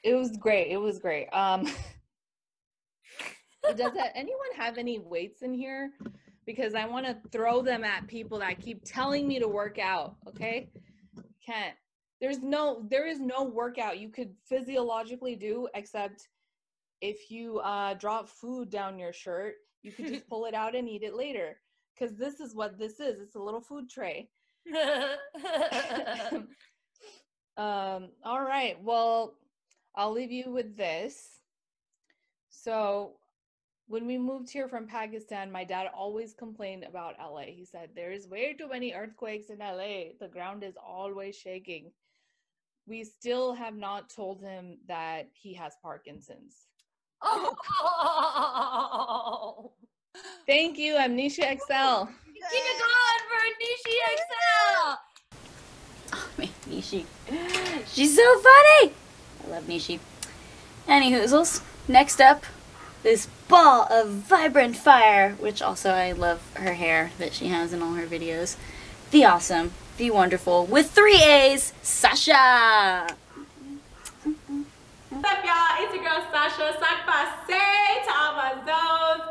It was great. It was great. Does anyone have any weights in here? Because I want to throw them at people that keep telling me to work out. Okay. Can't. There is no workout you could physiologically do except if you drop food down your shirt, you could just pull it out and eat it later. Because this is what this is. It's a little food tray. All right. Well, I'll leave you with this. So when we moved here from Pakistan, my dad always complained about LA. He said, there's way too many earthquakes in LA. The ground is always shaking. We still have not told him that he has Parkinson's. Oh. Thank you, Amnesia XL. Keep it going for Nishi XL. Oh, man, Nishi. She's so funny. I love Nishi. Any hoozles. Next up, this ball of vibrant fire, which also I love her hair that she has in all her videos. The awesome, the wonderful, with 3 A's, Sasha. What's up, y'all? It's your girl Sasha Sakpase to all my zones.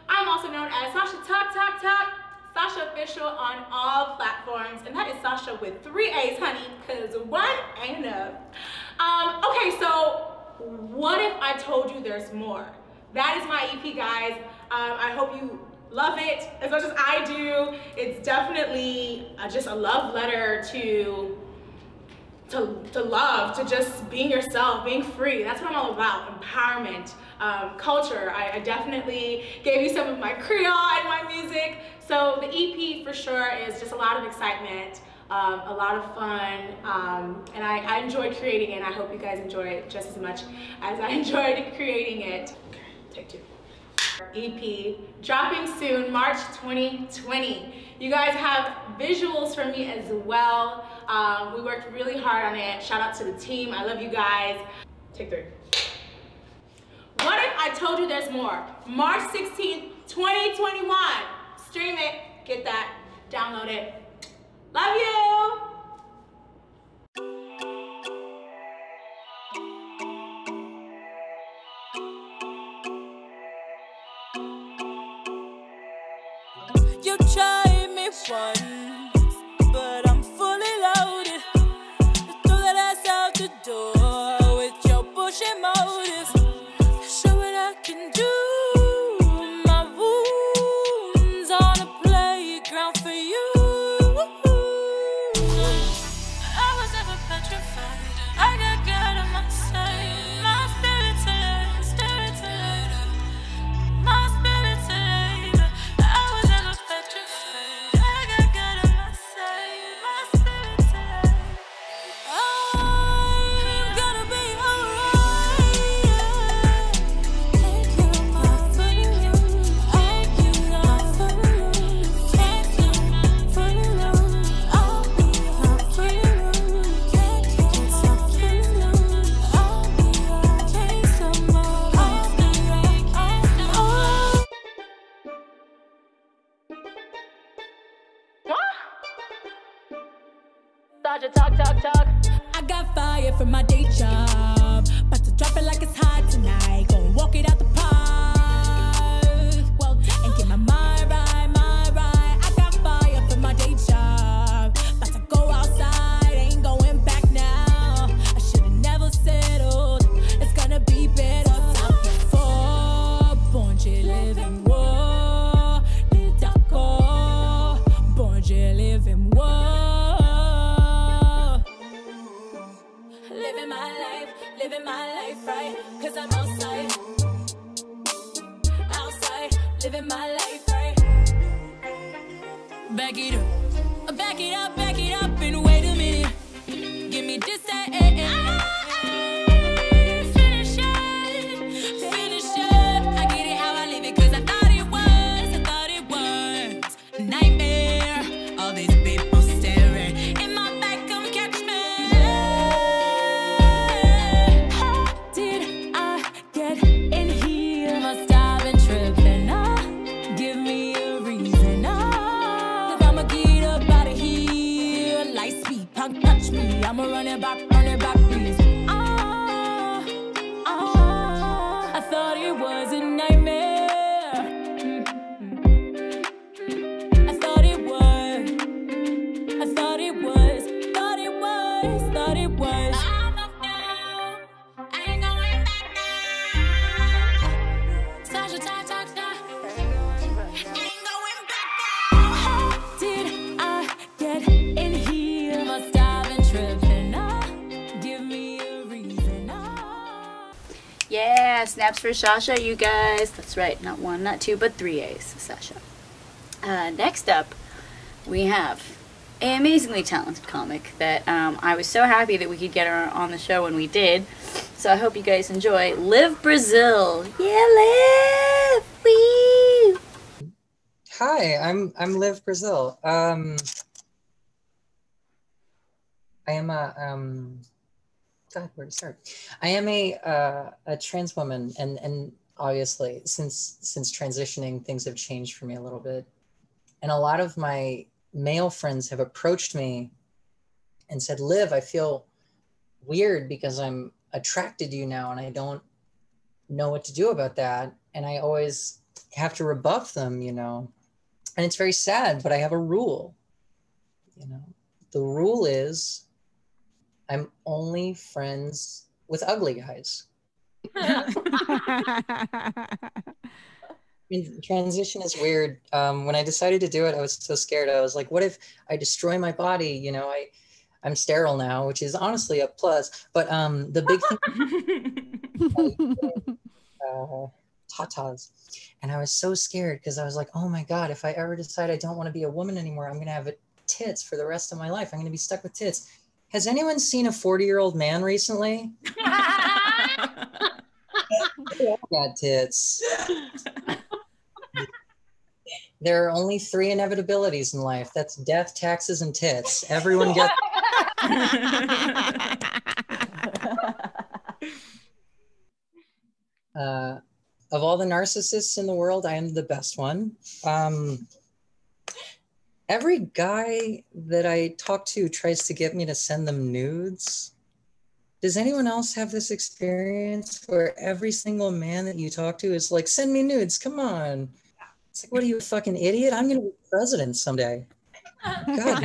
I'm also known as Sasha Talk, Sasha Official on all platforms, and that is Sasha with 3 A's, honey, because 1 ain't enough. Okay, so what if I told you there's more? That is my EP, guys. I hope you love it as much as I do. It's definitely just a love letter to love, to just being yourself, being free. That's what I'm all about, empowerment, culture. I definitely gave you some of my Creole in my music. So the EP for sure is just a lot of excitement, a lot of fun, and I enjoyed creating it, and I hope you guys enjoy it just as much as I enjoyed creating it. Okay, take two. EP dropping soon, March 2020. You guys have visuals from me as well. We worked really hard on it. Shout out to the team. I love you guys. Take three. What if I told you there's more? March 16th, 2021. Stream it, get that, download it. Love you. You tried me once, but I'm fully loaded. You threw that ass out the door with your bullshit motives. Show what I can do. My wounds on a playground for you. I was never petrified. I got God on my side. My spirit's alive, spirit's alive. My spirit's alive. I was never petrified. I got God on my side. My spirit's alive. I'm gonna be alright. Take you off for you. Take you off for you. Take you for you. I'll be off for you. Take you off for you. I'll be off. Take some more. I'll be off. I got fired from my day job. About to drop it like it's hot tonight. Gonna walk it out the park. Well, and get my mind right, mind right. I got fired from my day job. About to go outside, ain't going back now. I should've never settled. It's gonna be better. Time before. Born to live in war. Les d'accord. Born to live in war. Living my life right, cause I'm outside, outside, living my life right. Back it up, back it up, back it up, and wait a minute, give me this, finish it, I get it how I live it, cause I thought it was a nightmare, all these people staring, in my back, come catch me. I'ma run it back, please. I thought it was a nightmare. I thought it was. I'm up now. I ain't going back now. Sasha, talk. Ain't going back now. How did I get in here? Must have been tripping. Give me a reason. Yeah, snaps for Sasha, you guys. That's right, not one, not two, but 3 A's, Sasha. Next up, we have an amazingly talented comic that I was so happy that we could get her on the show when we did. So I hope you guys enjoy. Liv Brazil. Yeah, Liv! Wee! Hi, I'm Liv Brazil. I am a God, where to start? I am a trans woman, and obviously since transitioning, things have changed for me a little bit. And a lot of my male friends have approached me and said, Liv, I feel weird because I'm attracted to you now and I don't know what to do about that. And I always have to rebuff them, you know. And it's very sad, but I have a rule, you know. The rule is I'm only friends with ugly guys. Transition is weird. When I decided to do it, I was so scared. I was like, what if I destroy my body? You know, I'm sterile now, which is honestly a plus. But the big thing, tatas. And I was so scared because I was like, oh my God, if I ever decide I don't want to be a woman anymore, I'm going to have tits for the rest of my life. I'm going to be stuck with tits. Has anyone seen a 40-year-old man recently? They all got tits. There are only 3 inevitabilities in life. That's death, taxes, and tits. Everyone gets. Of all the narcissists in the world, I am the best one. Every guy that I talk to tries to get me to send them nudes. Does anyone else have this experience where every single man that you talk to is like, send me nudes, come on. It's like, what are you, a fucking idiot? I'm going to be president someday. God,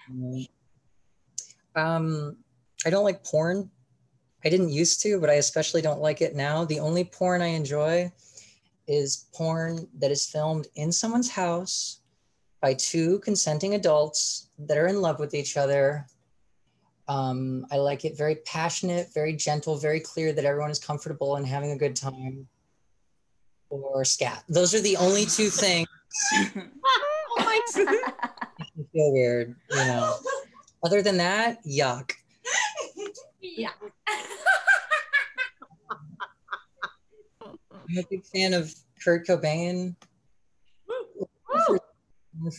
no. I don't like porn. I didn't used to, but I especially don't like it now. The only porn I enjoy is porn that is filmed in someone's house by 2 consenting adults that are in love with each other. I like it very passionate, very gentle, very clear that everyone is comfortable and having a good time. Or scat. Those are the only 2 things. Oh my God. I feel weird, you know. Other than that, yuck. Yeah. I'm a big fan of Kurt Cobain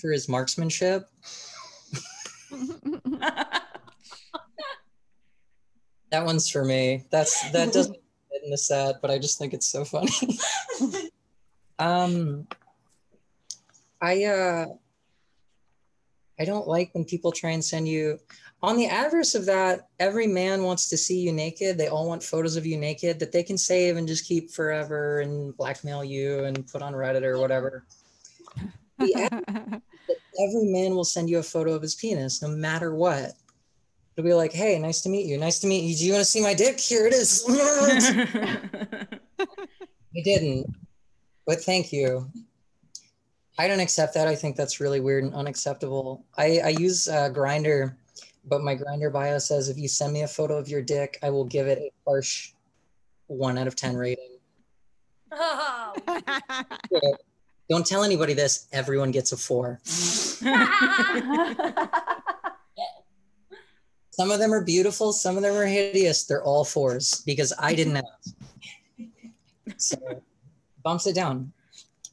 for his marksmanship. That one's for me. That doesn't fit in the set, but I just think it's so funny. I don't like when people try and send you. On the adverse of that, every man wants to see you naked. They all want photos of you naked that they can save and just keep forever and blackmail you and put on Reddit or whatever. Every man will send you a photo of his penis, no matter what. It'll be like, hey, nice to meet you. Nice to meet you. Do you want to see my dick? Here it is. I didn't, but thank you. I don't accept that. I think that's really weird and unacceptable. I use Grindr, but my Grindr bio says if you send me a photo of your dick, I will give it a harsh 1 out of 10 rating. Oh. Don't tell anybody this. Everyone gets a 4. Some of them are beautiful. Some of them are hideous. They're all 4s because I didn't ask. So bumps it down.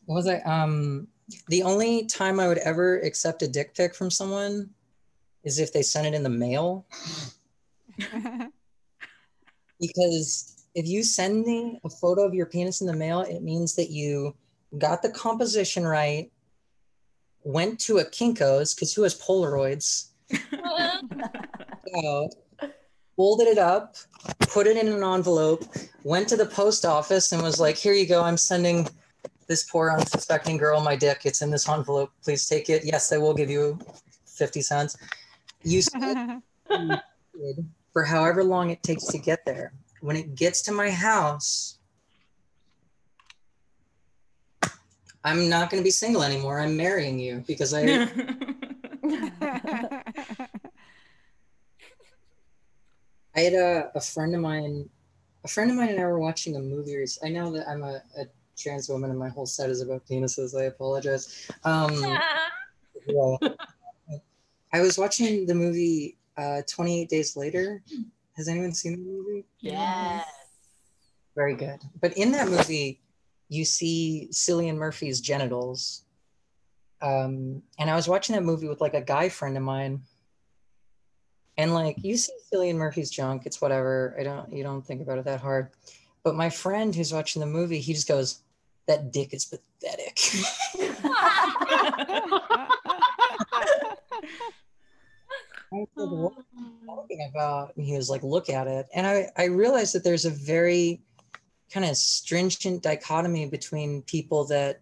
What was I? The only time I would ever accept a dick pic from someone is if they sent it in the mail. Because if you send me a photo of your penis in the mail, it means that you got the composition right, went to a Kinko's, because who has Polaroids? Folded it up, put it in an envelope, went to the post office and was like, here you go, I'm sending this poor unsuspecting girl my dick. It's in this envelope. Please take it. Yes, I will give you 50 cents. You spend for however long it takes to get there. When it gets to my house, I'm not going to be single anymore. I'm marrying you because I... I had a friend of mine and I were watching a movie. I know that I'm a trans woman and my whole set is about penises. I apologize. Well, I was watching the movie 28 Days Later. Has anyone seen the movie? Yes. Very good. But in that movie, you see Cillian Murphy's genitals. And I was watching that movie with like a guy friend of mine. And like, you see Cillian Murphy's junk, it's whatever. You don't think about it that hard. But my friend who's watching the movie, he just goes, that dick is pathetic. I said, what are you talking about? And he was like, look at it. And I realized that there's a very kind of stringent dichotomy between people that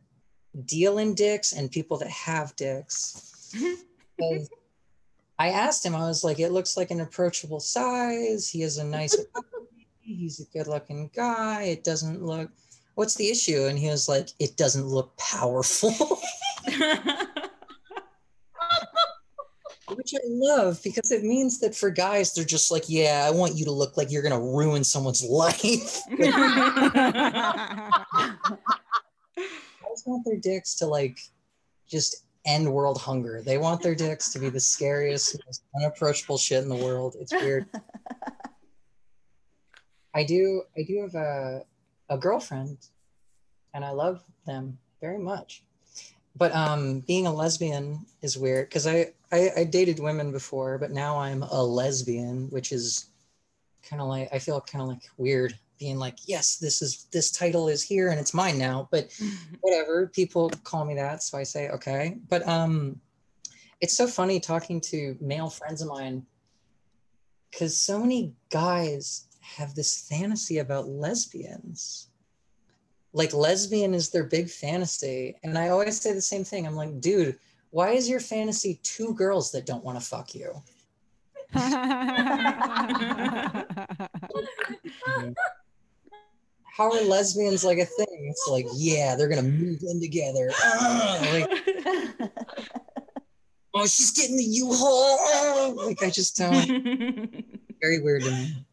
deal in dicks and people that have dicks. Because I asked him, I was like, it looks like an approachable size. He has a nice, He's a good-looking guy. It doesn't look. What's the issue? And he was like, it doesn't look powerful. Which I love, because it means that for guys, they're just like, yeah, I want you to look like you're gonna ruin someone's life. Guys want their dicks to like just end world hunger. They want their dicks to be the scariest, most unapproachable shit in the world. It's weird. I do have a girlfriend, and I love them very much. But being a lesbian is weird, because I dated women before, but now I'm a lesbian, which is kind of like, I feel kind of like weird being like, yes, this title is here and it's mine now, but whatever, people call me that, so I say okay. But it's so funny talking to male friends of mine, because so many guys have this fantasy about lesbians. Like, lesbian is their big fantasy. And I always say the same thing. I'm like, dude, why is your fantasy 2 girls that don't want to fuck you? How are lesbians like a thing? It's like, yeah, they're going to move in together. Like, oh, she's getting the U-Haul. Like, I just don't. Very weird to me.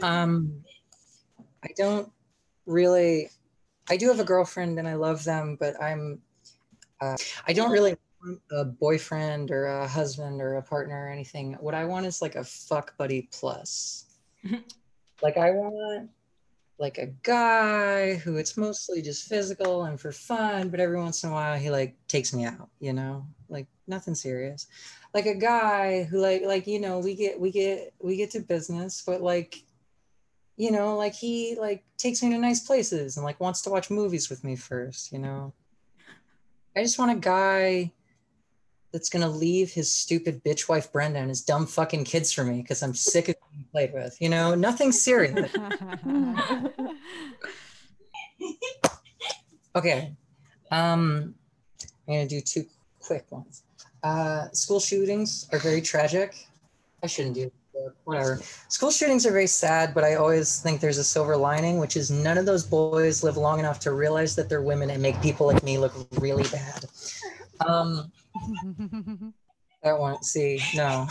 I don't really. I do have a girlfriend and I love them, but I don't really want a boyfriend or a husband or a partner or anything. What I want is like a fuck buddy plus. Like, I want like a guy who it's mostly just physical and for fun, but every once in a while he like takes me out, you know, like nothing serious. Like a guy who like, you know, we get to business, but like, you know, like he like takes me to nice places and like wants to watch movies with me first, you know. I just want a guy that's gonna leave his stupid bitch wife Brenda and his dumb fucking kids for me because I'm sick of being played with, you know. Nothing serious. Okay, I'm gonna do 2 quick ones. School shootings are very tragic. I shouldn't do it. Whatever. School shootings are very sad, but I always think there's a silver lining, which is none of those boys live long enough to realize that they're women and make people like me look really bad. That one, see, no.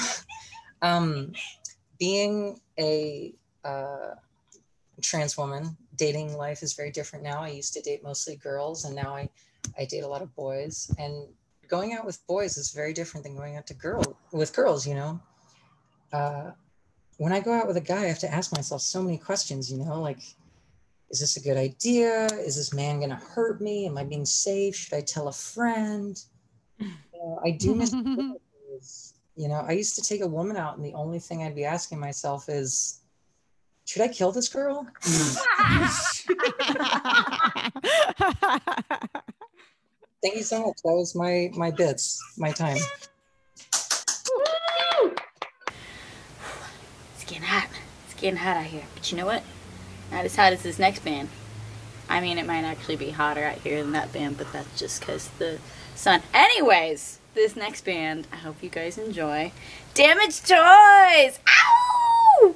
Being a trans woman, dating life is very different now. I used to date mostly girls, and now I date a lot of boys. And going out with boys is very different than going out with girls, you know. When I go out with a guy, I have to ask myself so many questions, you know, like, is this a good idea? Is this man going to hurt me? Am I being safe? Should I tell a friend? I do miss, you know, I used to take a woman out and the only thing I'd be asking myself is, should I kill this girl? Thank you so much. That was my bits, my time. It's getting hot out here. But you know what? Not as hot as this next band. I mean, it might actually be hotter out here than that band, but that's just because the sun. Anyways, this next band, I hope you guys enjoy. Damaged Toys! Ow!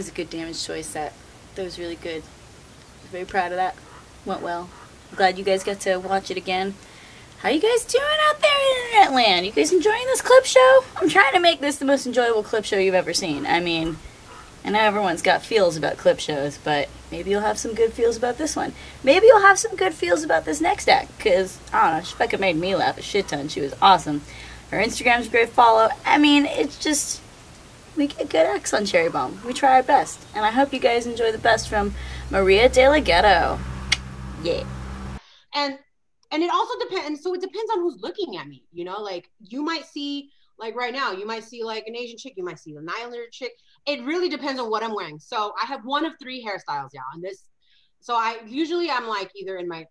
was a good damage choice. That was really good. Very proud of that. Went well. Glad you guys got to watch it again. How you guys doing out there in internet land? You guys enjoying this clip show? I'm trying to make this the most enjoyable clip show you've ever seen. I mean, I know everyone's got feels about clip shows, but maybe you'll have some good feels about this one. Maybe you'll have some good feels about this next act, because, I don't know, she fucking made me laugh a shit ton. She was awesome. Her Instagram's a great follow. I mean, it's just, we get good acts on Cherry Bomb. We try our best. And I hope you guys enjoy the best from Maria De La Ghetto. Yeah. And it also depends. So it depends on who's looking at me. You know, like you might see, like right now, you might see like an Asian chick. You might see an Islander chick. It really depends on what I'm wearing. So I have one of 3 hairstyles, y'all. And this, so I'm like either in my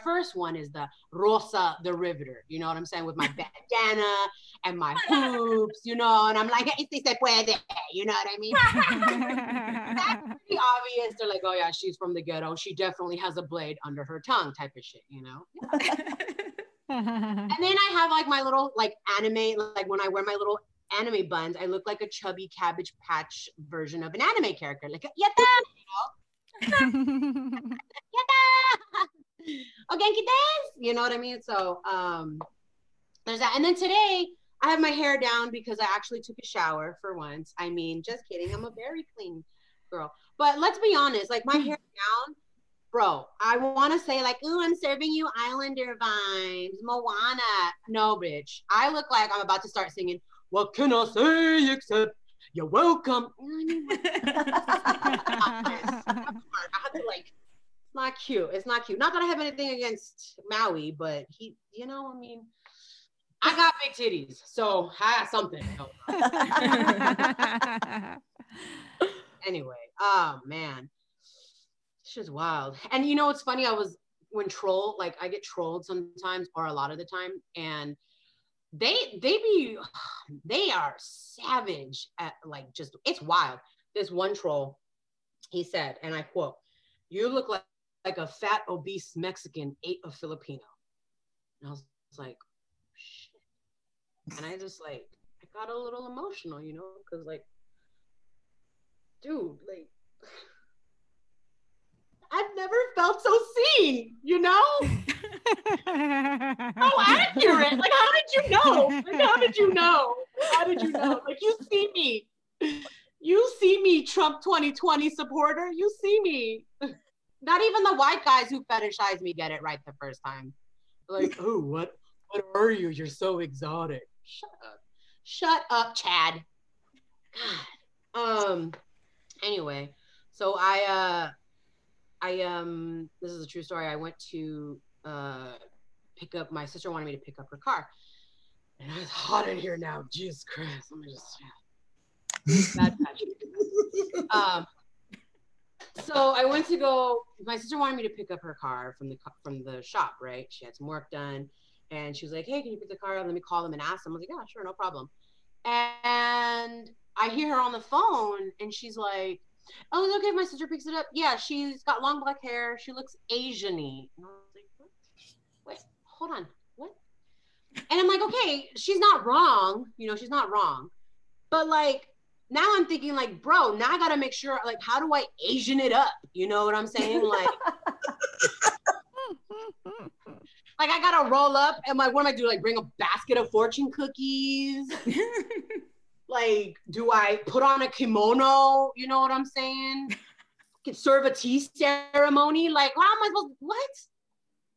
first one is the Rosa the Riveter. You know what I'm saying? With my bandana and my hoops, you know, and I'm like, este se puede, you know what I mean? That's pretty obvious. They're like, oh yeah, she's from the ghetto. She definitely has a blade under her tongue type of shit, you know? And then I have like my little like anime, like when I wear my little anime buns, I look like a chubby Cabbage Patch version of an anime character, like yatta, you know? Ogenki dance, you know what I mean? So there's that. And then today I have my hair down because I actually took a shower for once. I mean, just kidding, I'm a very clean girl, but let's be honest, like my hair down, bro, I want to say like, ooh, I'm serving you Islander vibes, Moana. No, bitch, I look like I'm about to start singing What Can I Say Except You're Welcome. I had to like, it's not cute. It's not cute. Not that I have anything against Maui, but he, you know, I mean, I got big titties, so I have something. Anyway, oh man, it's just wild. And you know what's funny? I get trolled sometimes, or a lot of the time, and they are savage at like just, it's wild. This one troll, he said, and I quote, "You look like a fat obese Mexican ate a Filipino." And I was like, shit. And I just like, I got a little emotional, you know, because like, dude, like, I've never felt so seen, you know? How accurate. Like, how did you know? Like, how did you know? How did you know? Like, you see me. You see me, Trump 2020 supporter. You see me. Not even the white guys who fetishize me get it right the first time. Like, oh, what are you? You're so exotic. Shut up. Shut up, Chad. God. Anyway, so this is a true story. I went to pick up, my sister wanted me to pick up her car. And it's hot in here now. Jesus Christ. Let me just, bad patch. So I went to go, my sister wanted me to pick up her car from the shop, right? She had some work done. And she was like, hey, can you pick the car up? Let me call them and ask them. I was like, yeah, sure, no problem. And I hear her on the phone and she's like, oh, it's okay if my sister picks it up. Yeah, she's got long black hair. She looks Asian-y. And I was like, what? Wait, hold on. What? And I'm like, okay, she's not wrong. You know, she's not wrong. But like, now I'm thinking like, bro, now I got to make sure, like, how do I Asian it up? You know what I'm saying? Like, like I got to roll up and like, what am I doing? Like bring a basket of fortune cookies? Like, do I put on a kimono? You know what I'm saying? Serve a tea ceremony? Like, how am I supposed to, what?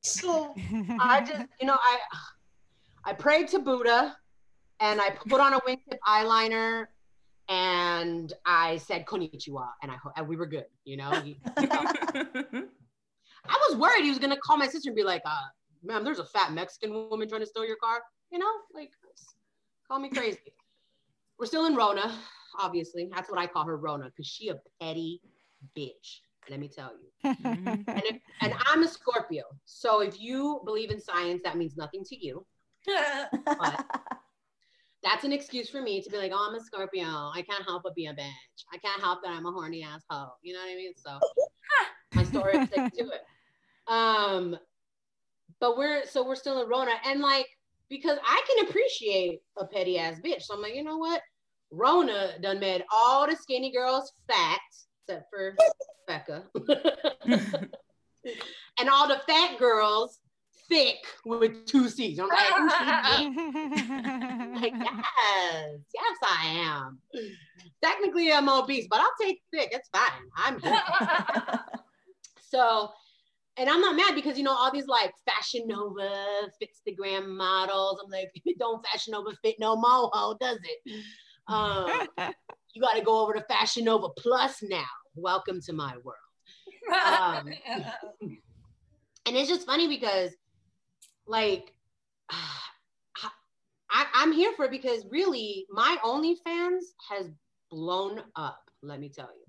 So I just, you know, I prayed to Buddha and I put on a wingtip eyeliner and I said konnichiwa and we were good, you know? I was worried he was gonna call my sister and be like, ma'am, there's a fat Mexican woman trying to steal your car. You know, like, call me crazy. We're still in Rona, obviously. That's what I call her, Rona, because she a petty bitch. Let me tell you. And I'm a Scorpio. So if you believe in science, that means nothing to you. But that's an excuse for me to be like, oh, I'm a Scorpio. I can't help but be a bitch. I can't help that I'm a horny asshole. You know what I mean? So my story sticks to it. But we're still in Rona. And like, because I can appreciate a petty ass bitch. So I'm like, you know what? Rona done made all the skinny girls fat, except for Becca. And all the fat girls thick with 2 C's. I'm like, like, yes, I am. Technically, I'm obese, but I'll take thick. It's fine. I'm here. So, and I'm not mad because, you know, all these like Fashion Nova, Fitstagram models. I'm like, don't Fashion Nova fit no moho, does it? You got to go over to Fashion Nova Plus now. Welcome to my world. And it's just funny because, like, I'm here for it because really my OnlyFans has blown up. Let me tell you.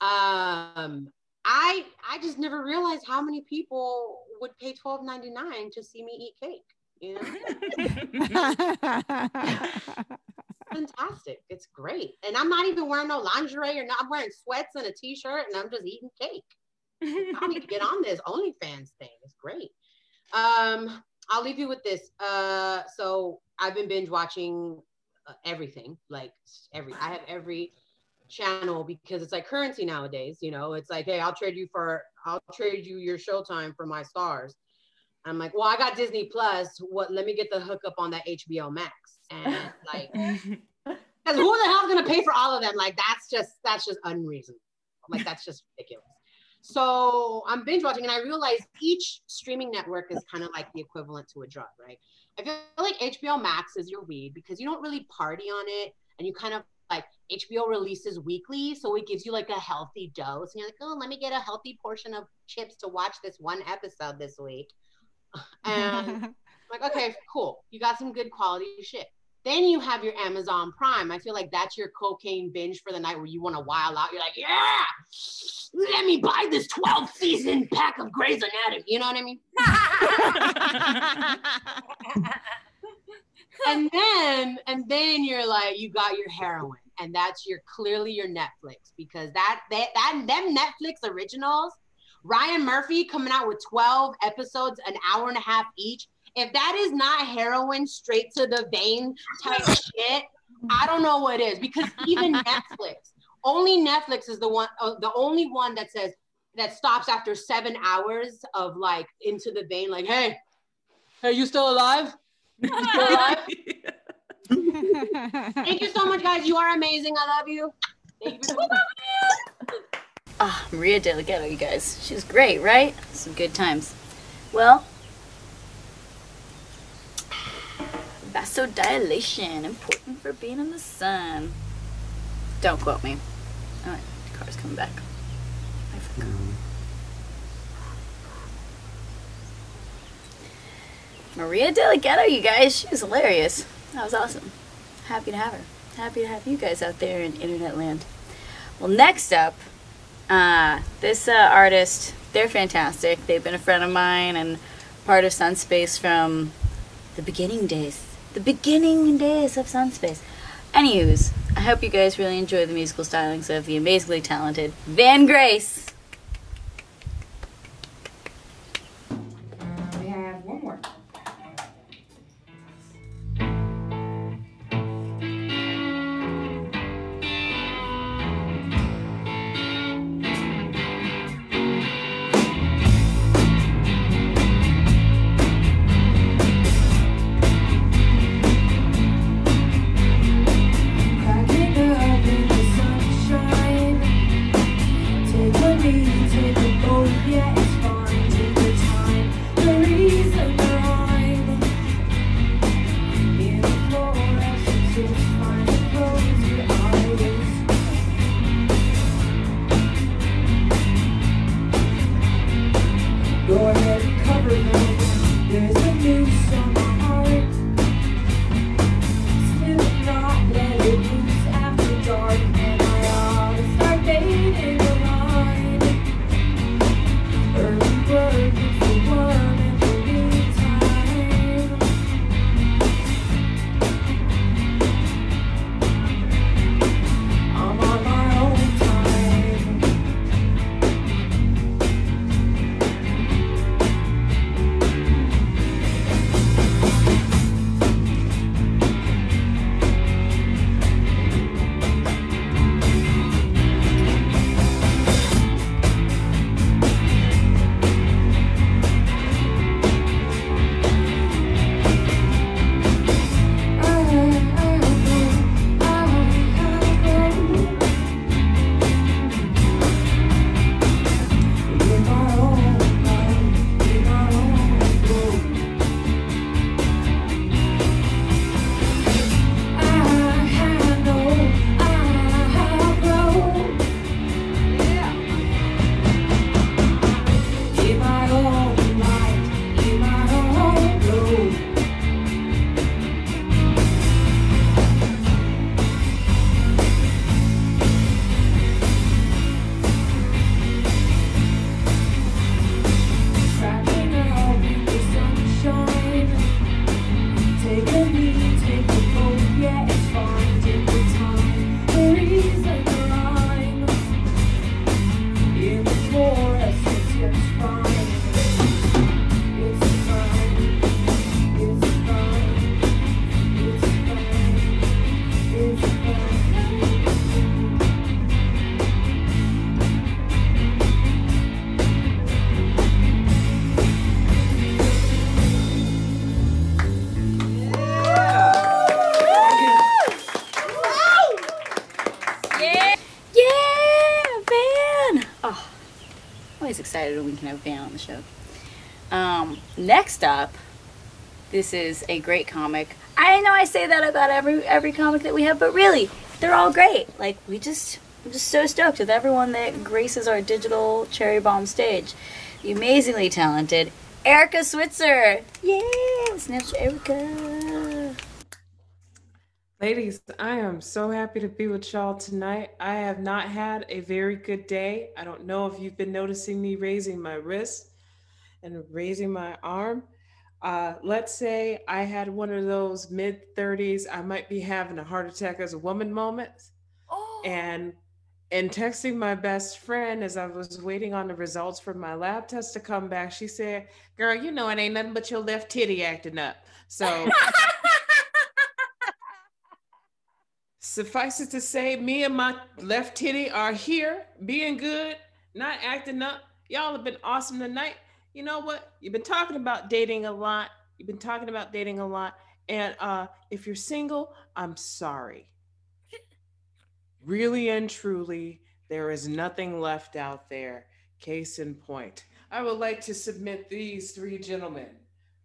I just never realized how many people would pay $12.99 to see me eat cake. You know, fantastic. It's great, and I'm not even wearing no lingerie or not. I'm wearing sweats and a t-shirt, and I'm just eating cake. I need to get on this OnlyFans thing. It's great. I'll leave you with this. So I've been binge watching everything, like I have every channel because it's like currency nowadays. You know, it's like, hey, I'll trade you your Showtime for my Stars. I'm like, well, I got Disney Plus. Let me get the hookup on that HBO Max. And like, because who the hell's gonna pay for all of them? Like, that's just unreasonable. Like, that's just ridiculous. So I'm binge watching, and I realize each streaming network is kind of like the equivalent to a drug, right? I feel like HBO Max is your weed because you don't really party on it, and you kind of like HBO releases weekly, so it gives you like a healthy dose, and you're like, oh, let me get a healthy portion of chips to watch this one episode this week. And I'm like, okay, cool, you got some good quality shit. Then you have your Amazon Prime. I feel like that's your cocaine binge for the night where you want to wild out. You're like, yeah, let me buy this 12-season pack of Grey's Anatomy. You know what I mean? and then you're like, you got your heroin, and that's clearly your Netflix, because them Netflix originals, Ryan Murphy coming out with 12 episodes, an hour and a half each. If that is not heroin straight to the vein type shit, I don't know what is. Because even only Netflix is the only one that says that stops after 7 hours of like into the vein, like, hey, you still alive? You still alive? Thank you so much, guys. You are amazing. I love you. Thank you. Maria De La Ghetto, you guys. She's great, right? Some good times. Well, vasodilation, important for being in the sun. Don't quote me. All right, the car's coming back. I forgot. Maria De La Ghetto, you guys. She was hilarious. That was awesome. Happy to have her. Happy to have you guys out there in internet land. Well, next up, this artist, they're fantastic. They've been a friend of mine and part of Sunspace from the beginning days. The beginning days of Sunspace. Anywho's, I hope you guys really enjoy the musical stylings of the amazingly talented Van Grace. We have one more. Cracking up in the sunshine, take a can have a fan on the show. Next up, this is a great comic. I know I say that about every comic that we have, but really, they're all great. Like, I'm just so stoked with everyone that graces our digital Cherry Bomb stage. The amazingly talented Erica Switzer. Yay! Snaps for Erica. Ladies, I am so happy to be with y'all tonight. I have not had a very good day. I don't know if you've been noticing me raising my wrist and raising my arm. Let's say I had one of those mid-30s, I might be having a heart attack as a woman moments. Oh. And texting my best friend as I was waiting on the results for my lab test to come back, she said, girl, you know it ain't nothing but your left titty acting up. So suffice it to say, me and my left titty are here, being good, not acting up. Y'all have been awesome tonight. You know what? You've been talking about dating a lot. And if you're single, I'm sorry. Really and truly, there is nothing left out there. Case in point. I would like to submit these three gentlemen.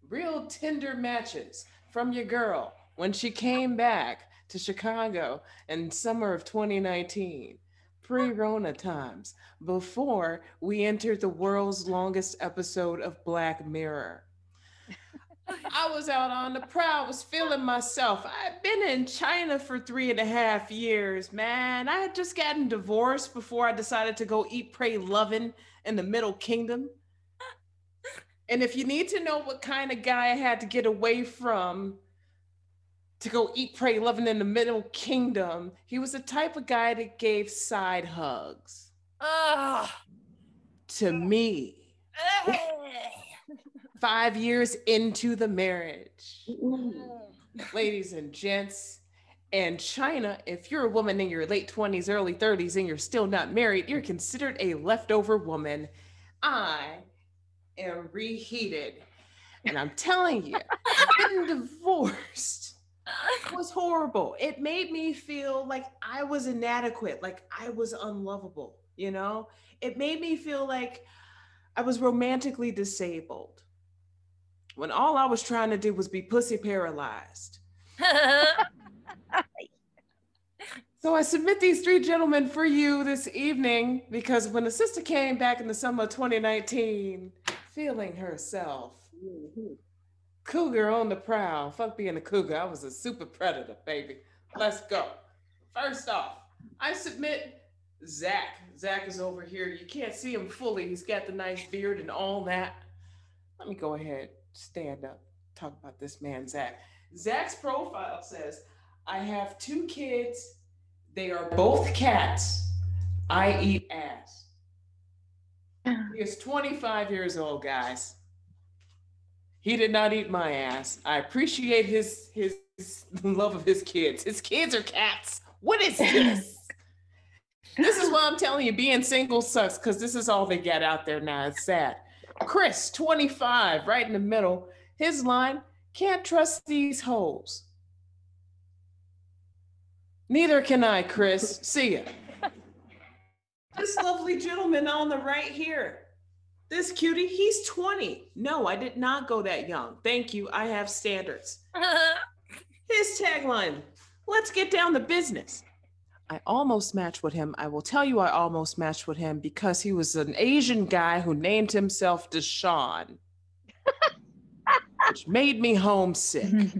Real tender matches from your girl when she came back to Chicago in summer of 2019. Pre-Rona times, before we entered the world's longest episode of Black Mirror. I was out on the prowl, was feeling myself. I had been in China for 3.5 years, man. I had just gotten divorced before I decided to go eat, pray, loving in the Middle Kingdom. And if you need to know what kind of guy I had to get away from to go eat, pray, loving in the Middle Kingdom, he was the type of guy that gave side hugs. To me. 5 years into the marriage. Ladies and gents, in China, if you're a woman in your late 20s, early 30s, and you're still not married, you're considered a leftover woman. I am reheated. And I'm telling you, getting divorced was horrible. It made me feel like I was inadequate, like I was unlovable, you know? It made me feel like I was romantically disabled when all I was trying to do was be pussy paralyzed. So I submit these three gentlemen for you this evening because when the sister came back in the summer of 2019, feeling herself, cougar on the prowl. Fuck being a cougar. I was a super predator, baby. Let's go. First off, I submit Zach. Zach is over here. You can't see him fully. He's got the nice beard and all that. Let me go ahead, stand up, talk about this man, Zach. Zach's profile says, I have 2 kids. They are both cats. I eat ass. He is 25 years old, guys. He did not eat my ass. I appreciate his love of his kids. His kids are cats. What is this? This is why I'm telling you, being single sucks, because this is all they get out there now. It's sad. Chris, 25, right in the middle. His line, can't trust these hoes. Neither can I, Chris. See ya. This lovely gentleman on the right here. This cutie, he's 20. No, I did not go that young. Thank you, I have standards. His tagline, let's get down to business. I almost matched with him. I will tell you I almost matched with him because he was an Asian guy who named himself Deshaun, which made me homesick.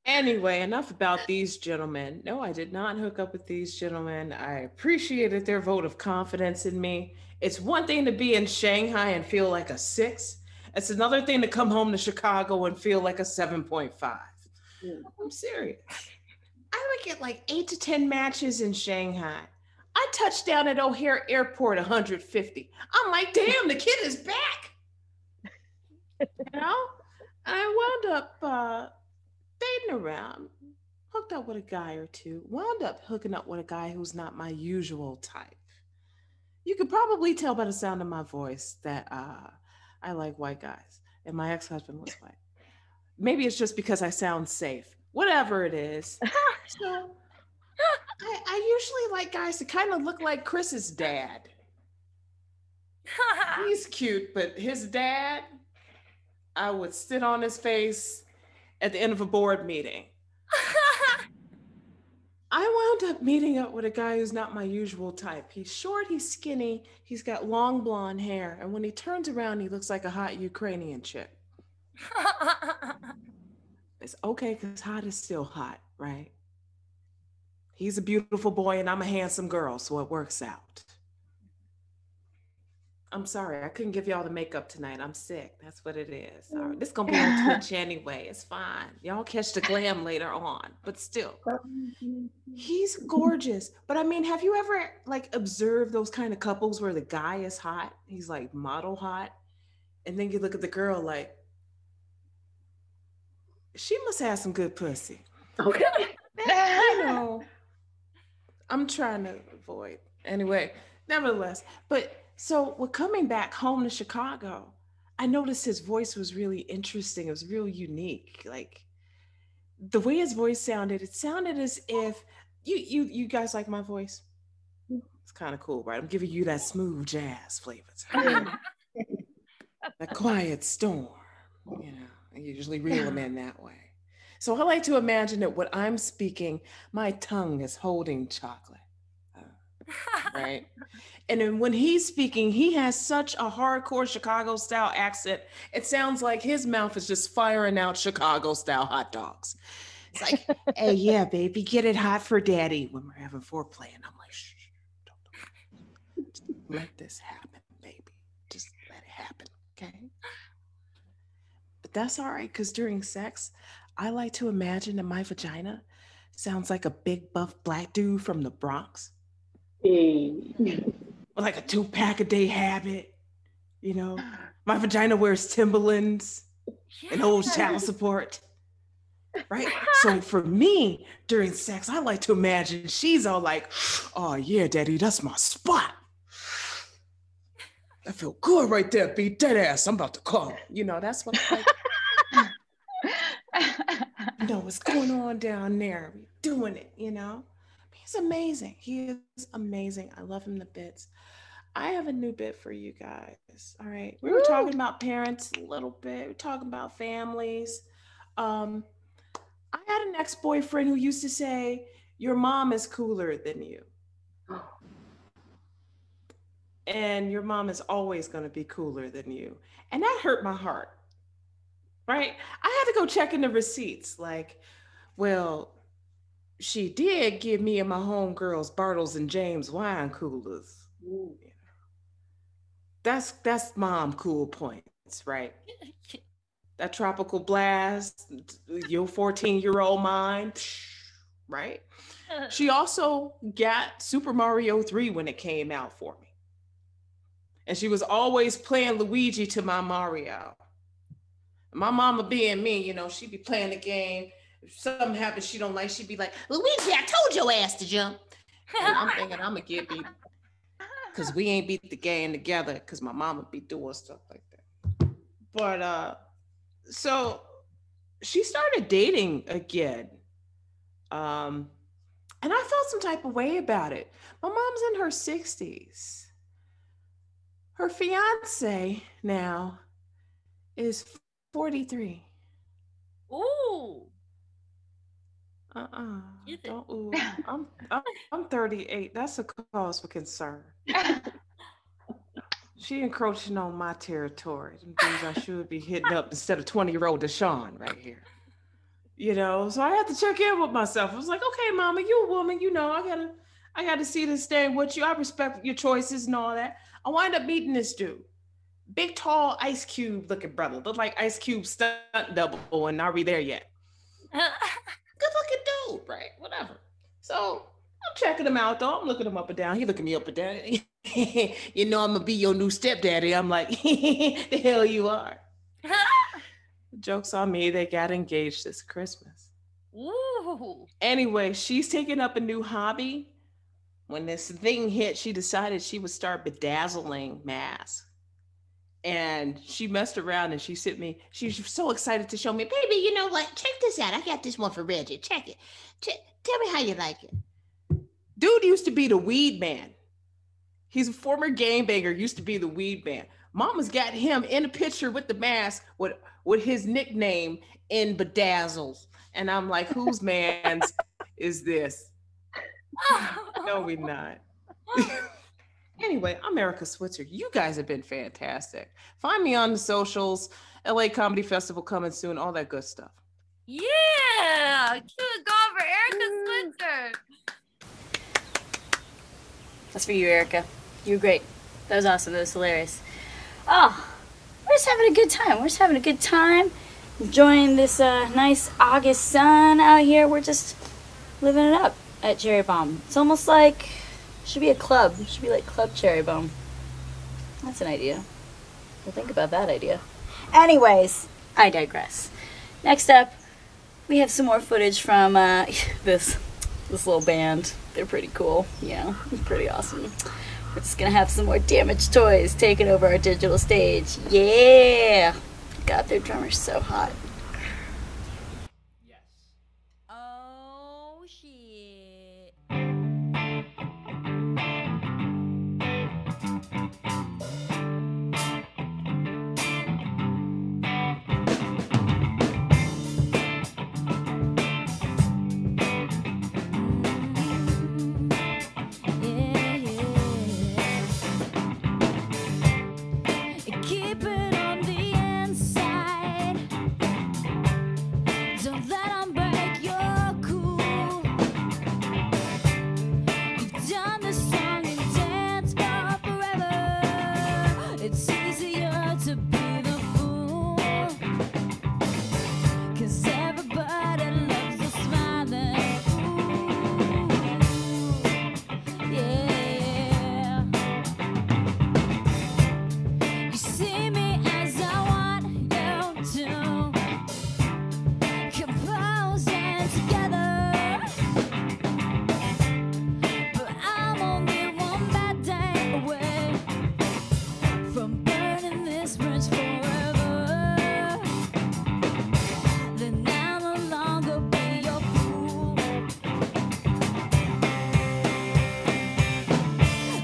Anyway, enough about these gentlemen. No, I did not hook up with these gentlemen. I appreciated their vote of confidence in me. It's one thing to be in Shanghai and feel like a 6. It's another thing to come home to Chicago and feel like a 7.5. I'm serious. I would get like 8 to 10 matches in Shanghai. I touched down at O'Hare Airport 150. I'm like, damn, the kid is back. You know? I wound up dating around, hooked up with a guy or two, wound up hooking up with a guy who's not my usual type. You could probably tell by the sound of my voice that I like white guys, and my ex-husband was white. Maybe it's just because I sound safe. Whatever it is. So I usually like guys to kind of look like Chris's dad. He's cute, but his dad, I would sit on his face at the end of a board meeting. I wound up meeting up with a guy who's not my usual type. He's short, he's skinny, he's got long blonde hair, and when he turns around, he looks like a hot Ukrainian chick. It's okay, because hot is still hot, right? He's a beautiful boy, and I'm a handsome girl, so it works out. I'm sorry, I couldn't give y'all the makeup tonight. I'm sick. That's what it is. All right, this is gonna be on Twitch anyway. It's fine. Y'all catch the glam later on, but still. He's gorgeous. But I mean, have you ever like observed those kind of couples where the guy is hot? He's like model hot. And then you look at the girl like, she must have some good pussy. Okay. You know, I'm trying to avoid. Anyway, nevertheless, but so we're coming back home to Chicago. I noticed his voice was really interesting. It was real unique. Like the way his voice sounded, it sounded as if you guys like my voice. It's kind of cool, right? I'm giving you that smooth jazz flavor. The quiet storm, you know, I usually reel them in that way. So I like to imagine that what I'm speaking, my tongue is holding chocolate, right? And then when he's speaking, he has such a hardcore Chicago style accent. It sounds like his mouth is just firing out Chicago style hot dogs. It's like, hey, yeah, baby, get it hot for daddy when we're having foreplay. And I'm like, shh, don't. Just let this happen, baby. Just let it happen, okay? But that's all right, because during sex, I like to imagine that my vagina sounds like a big buff black dude from the Bronx. With like a 2-pack a day habit, you know? My vagina wears Timberlands and owes child support, right? So for me, during sex, I like to imagine she's all like, oh yeah, daddy, that's my spot. I feel good right there, be dead ass. I'm about to come. You know, that's what I like. You know, what's going on down there? We're doing it, you know? He's amazing. He is amazing. I love him to bits. I have a new bit for you guys. All right. We were talking about parents a little bit. We're talking about families. I had an ex-boyfriend who used to say, your mom is cooler than you. And your mom is always going to be cooler than you. And that hurt my heart. Right? I had to go check in the receipts. Like, well, she did give me and my homegirls Bartles and James wine coolers. Ooh. That's mom cool points, right? That tropical blast, your 14-year-old mind, right? She also got Super Mario 3 when it came out for me. And she was always playing Luigi to my Mario. My mama being me, you know, she'd be playing the game. If something happens she don't like, she'd be like, Luigi, I told your ass to jump. And I'm thinking I'm gonna get beat because we ain't beat the game together because my mama be doing stuff like that. But so she started dating again. And I felt some type of way about it. My mom's in her 60s. Her fiance now is 43. Ooh. Don't ooh. I'm 38. That's a cause for concern. She encroaching on my territory. Them things I should be hitting up instead of 20-year-old Deshaun right here. You know, so I had to check in with myself. I was like, okay, mama, you a woman, you know, I gotta see this thing with you. I respect your choices and all that. I wind up meeting this dude. Big, tall, Ice Cube looking brother. Look like Ice Cube stunt double, and are we there yet? Good looking dude, right? Whatever. So I'm checking him out though. I'm looking him up and down. He looking me up and down. You know I'm gonna be your new stepdaddy. I'm like, the hell you are. Joke's on me, they got engaged this Christmas. Ooh. Anyway, she's taking up a new hobby. When this thing hit, she decided she would start bedazzling masks. And she messed around and she sent me, she was so excited to show me, baby, you know what? Check this out. I got this one for Reggie. Check it. Tell me how you like it. Dude used to be the weed man. He's a former gangbanger, used to be the weed man. Mama's got him in a picture with the mask with his nickname in bedazzles. And I'm like, whose man's is this? No, we're not. Anyway, I'm Erica Switzer. You guys have been fantastic. Find me on the socials, LA Comedy Festival coming soon, all that good stuff. Yeah, good going for Erica Switzer. That's for you, Erica. You were great. That was awesome. That was hilarious. Oh, we're just having a good time. We're just having a good time. Enjoying this nice August sun out here. We're just living it up at Cherry Bomb. It's almost like, should be a club. It should be like Club Cherry Bomb. That's an idea. We'll think about that idea. Anyways, I digress. Next up, we have some more footage from this little band. They're pretty cool. Yeah, pretty awesome. We're just gonna have some more Damaged Toys taking over our digital stage. Yeah! God, their drummer's so hot. Oh, shit. Keep it on the inside. Don't let 'em break your cool. You've done this song and dance for forever. It's easier to be the fool. 'Cause everybody loves a smiling fool. Yeah. You see me as I want you to, composing together. But I'm only one bad day away from burning this bridge forever. Then I'll no longer be your fool.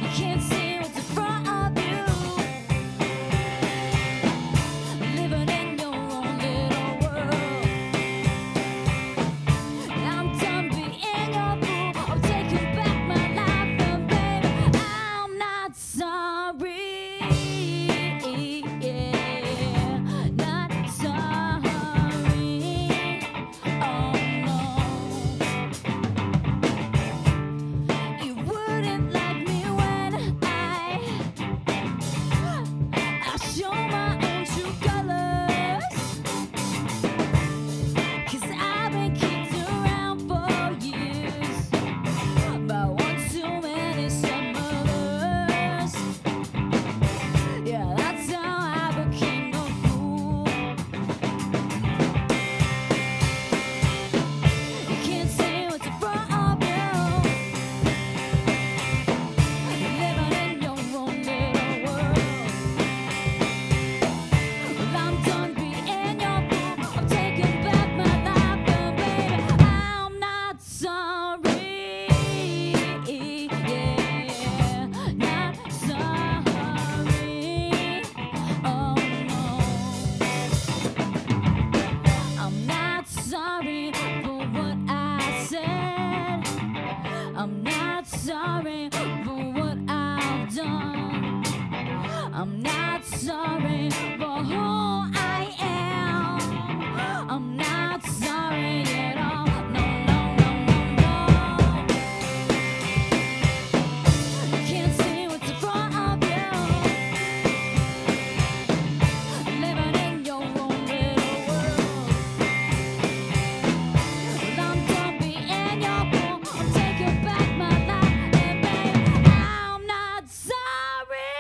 You can't see what's in front of you. Living in your own little world. I'm done being your fool. I'm taking back my life, and baby, I'm not sorry. Yeah, not sorry. Oh no, you wouldn't like me when I show my own true colors. 'Cause I've been kicked around for years by one too many summers. Yeah, that's how I became a fool. You can't see what's in front of you. Living in your own little world. Well, I'm done being your fool. I'm taking back my life, and baby, I'm not sorry. Yeah, not sorry. Oh no, I'm not sorry for what I said. I'm not sorry for what I've done. I'm not sorry for who I am. I'm not sorry at all. No, no, no, no, no. You can't see what's in front of you. Living in your own little world. Well, I'm done being your fool. I'm taking back my life, and baby, I'm not sorry.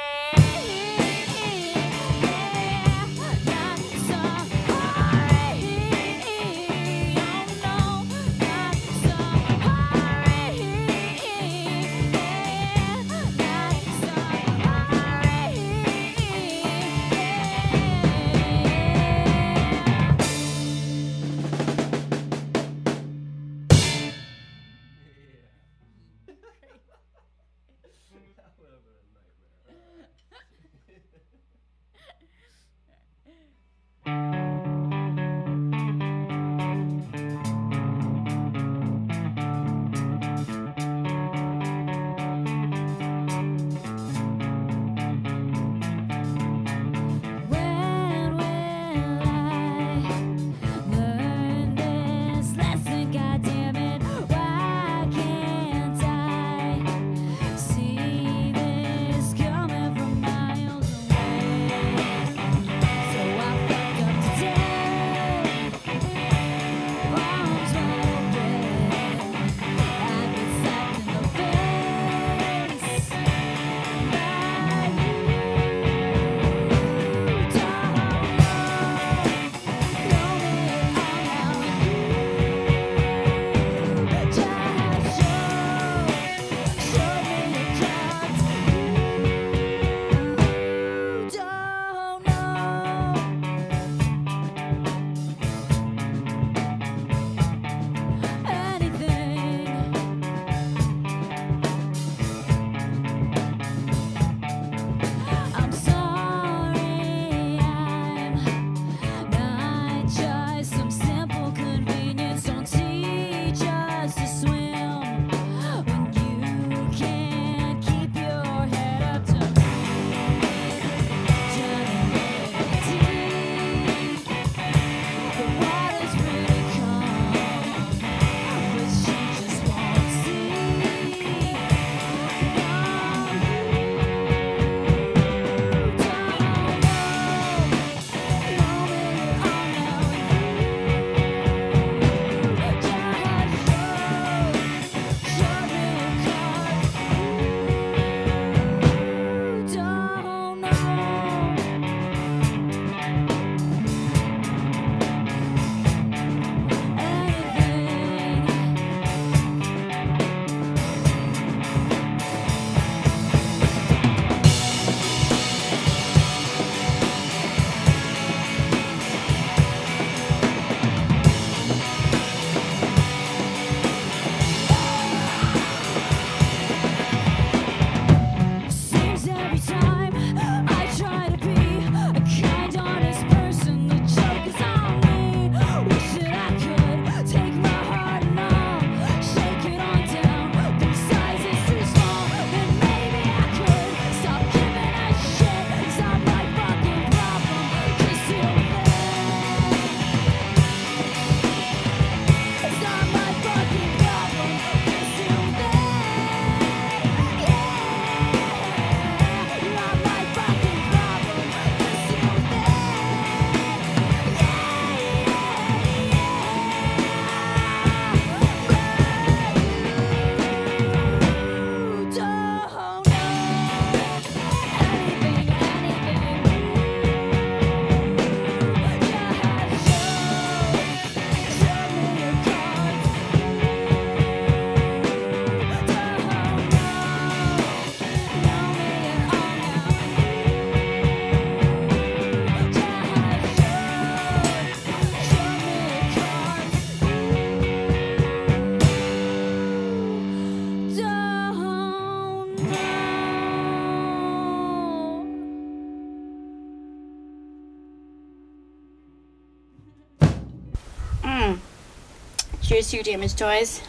Cheers to your Damaged Toys.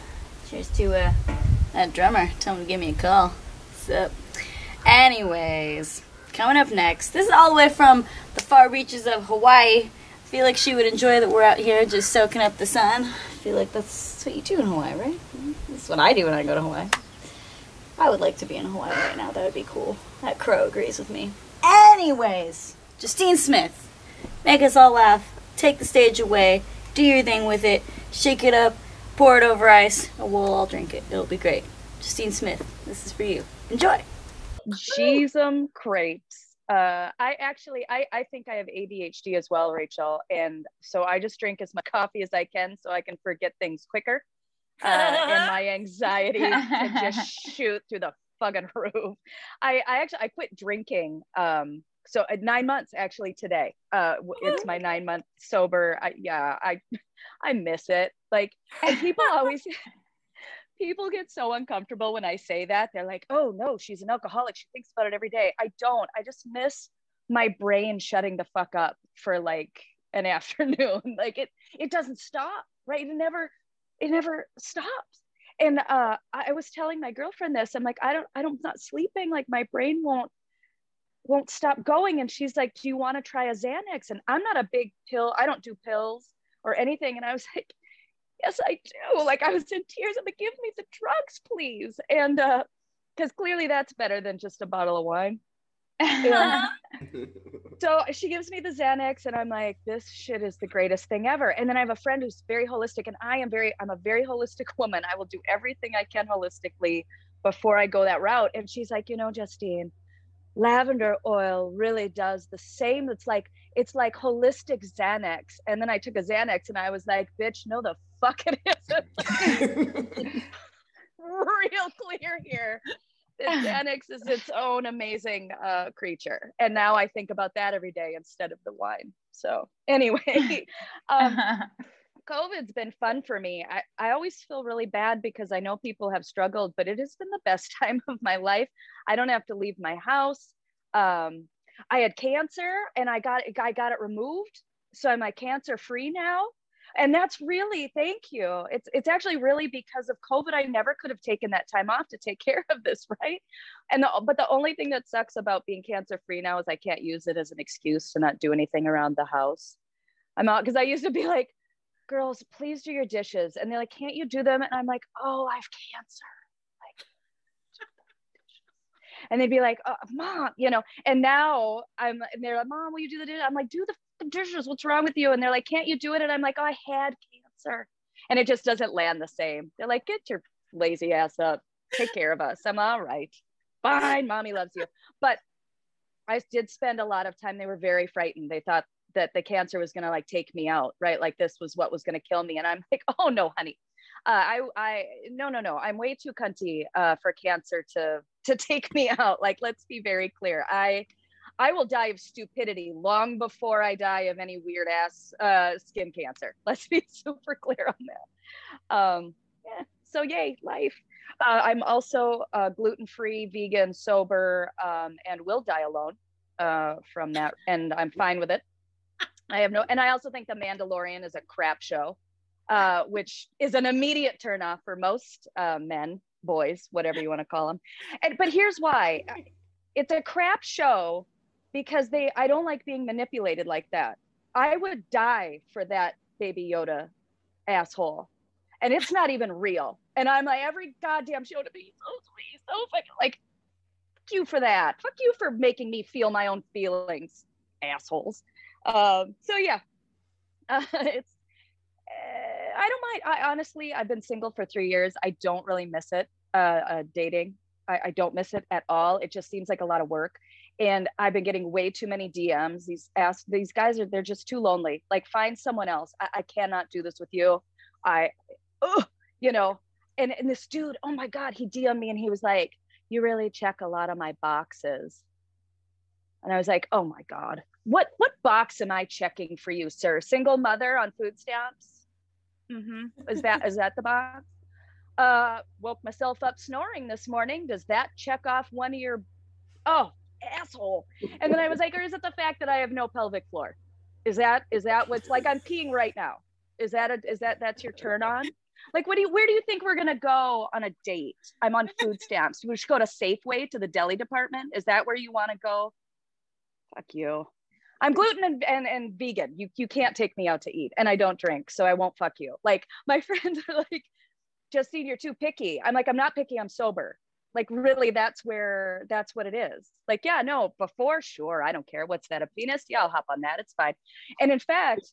Cheers to that drummer. Tell him to give me a call. What's up? Anyways, coming up next. This is all the way from the far reaches of Hawaii. I feel like she would enjoy that we're out here just soaking up the sun. I feel like that's what you do in Hawaii, right? That's what I do when I go to Hawaii. I would like to be in Hawaii right now. That would be cool. That crow agrees with me. Anyways, Justine Smith. Make us all laugh. Take the stage away. Do your thing with it. Shake it up. Pour it over ice. And we'll all drink it. It'll be great. Justine Smith, this is for you. Enjoy. Jeezum crepes. I think I have ADHD as well, Rachel. And so I just drink as much coffee as I can so I can forget things quicker. And my anxiety can just shoot through the fucking roof. I quit drinking. So 9 months actually today. It's my 9 month sober. I miss it. Like, and people get so uncomfortable when I say that. They're like, oh no, she's an alcoholic. She thinks about it every day. I don't. I just miss my brain shutting the fuck up for like an afternoon. Like it doesn't stop, right? It never stops. And I was telling my girlfriend this. I'm like, I'm not sleeping. Like my brain won't stop going. And she's like, do you want to try a Xanax? And I'm not a big pill. I don't do pills or anything. And I was like, yes, I do. Like I was in tears. I'm like, give me the drugs, please. And because clearly that's better than just a bottle of wine. So she gives me the Xanax and I'm like, this shit is the greatest thing ever. And then I have a friend who's very holistic, and I'm a very holistic woman. I will do everything I can holistically before I go that route. And she's like, Justine, lavender oil really does the same. It's like holistic Xanax. And then I took a Xanax and I was like, bitch, no the fuck it isn't. Real clear here. Xanax is its own amazing creature. And now I think about that every day instead of the wine. So anyway, COVID's been fun for me. I always feel really bad because I know people have struggled, but it has been the best time of my life. I don't have to leave my house. I had cancer and I got it removed. So I'm like cancer free now. And that's really, thank you. It's actually really because of COVID. I never could have taken that time off to take care of this, right? But the only thing that sucks about being cancer free now is I can't use it as an excuse to not do anything around the house. I'm out because I used to be like, girls, please do your dishes. And they're like, can't you do them? And I'm like, oh, I have cancer. And they'd be like, oh, mom, and now and they're like, mom, will you do the dishes? I'm like, do the dishes. What's wrong with you? And they're like, can't you do it? And I'm like, oh, I had cancer. And it just doesn't land the same. They're like, get your lazy ass up. Take care of us. I'm all right. Fine. Mommy loves you. But I did spend a lot of time. They were very frightened. They thought that the cancer was going to like take me out, right? Like this was what was going to kill me. And I'm like, oh no, honey. No. I'm way too cunty for cancer to take me out. Like, let's be very clear. I will die of stupidity long before I die of any weird ass skin cancer. Let's be super clear on that. So yay, life. I'm also gluten-free, vegan, sober, and will die alone from that. And I'm fine with it. And I also think The Mandalorian is a crap show. Which is an immediate turnoff for most men, boys, whatever you want to call them. But here's why. It's a crap show because I don't like being manipulated like that. I would die for that Baby Yoda asshole. And it's not even real. And I'm like, every goddamn show to be so sweet, so fucking like, fuck you for that. Fuck you for making me feel my own feelings, assholes. So yeah, I don't mind. Honestly, I've been single for 3 years. I don't really miss it, dating. I don't miss it at all. It just seems like a lot of work. And I've been getting way too many DMs. These guys they're just too lonely. Like, find someone else. I cannot do this with you. And this dude, oh my God, he DM'd me and he was like, you really check a lot of my boxes. And I was like, oh my God, what box am I checking for you, sir? Single mother on food stamps? Mm-hmm. Is that the box? Woke myself up snoring this morning. Does that check off one of your, oh, asshole. And then I was like, or is it the fact that I have no pelvic floor? Is that what's like, I'm peeing right now? That's your turn on? Like, where do you think we're gonna go on a date? I'm on food stamps. We should go to Safeway, to the deli department. Is that where you want to go? Fuck you. I'm gluten and vegan. You can't take me out to eat, and I don't drink, so I won't fuck you. Like, my friends are like, Justine, you're too picky. I'm like, I'm not picky, I'm sober. Like, really, that's what it is. Like, yeah, no, before, sure, I don't care. What's that, a penis? Yeah, I'll hop on that, it's fine. And in fact,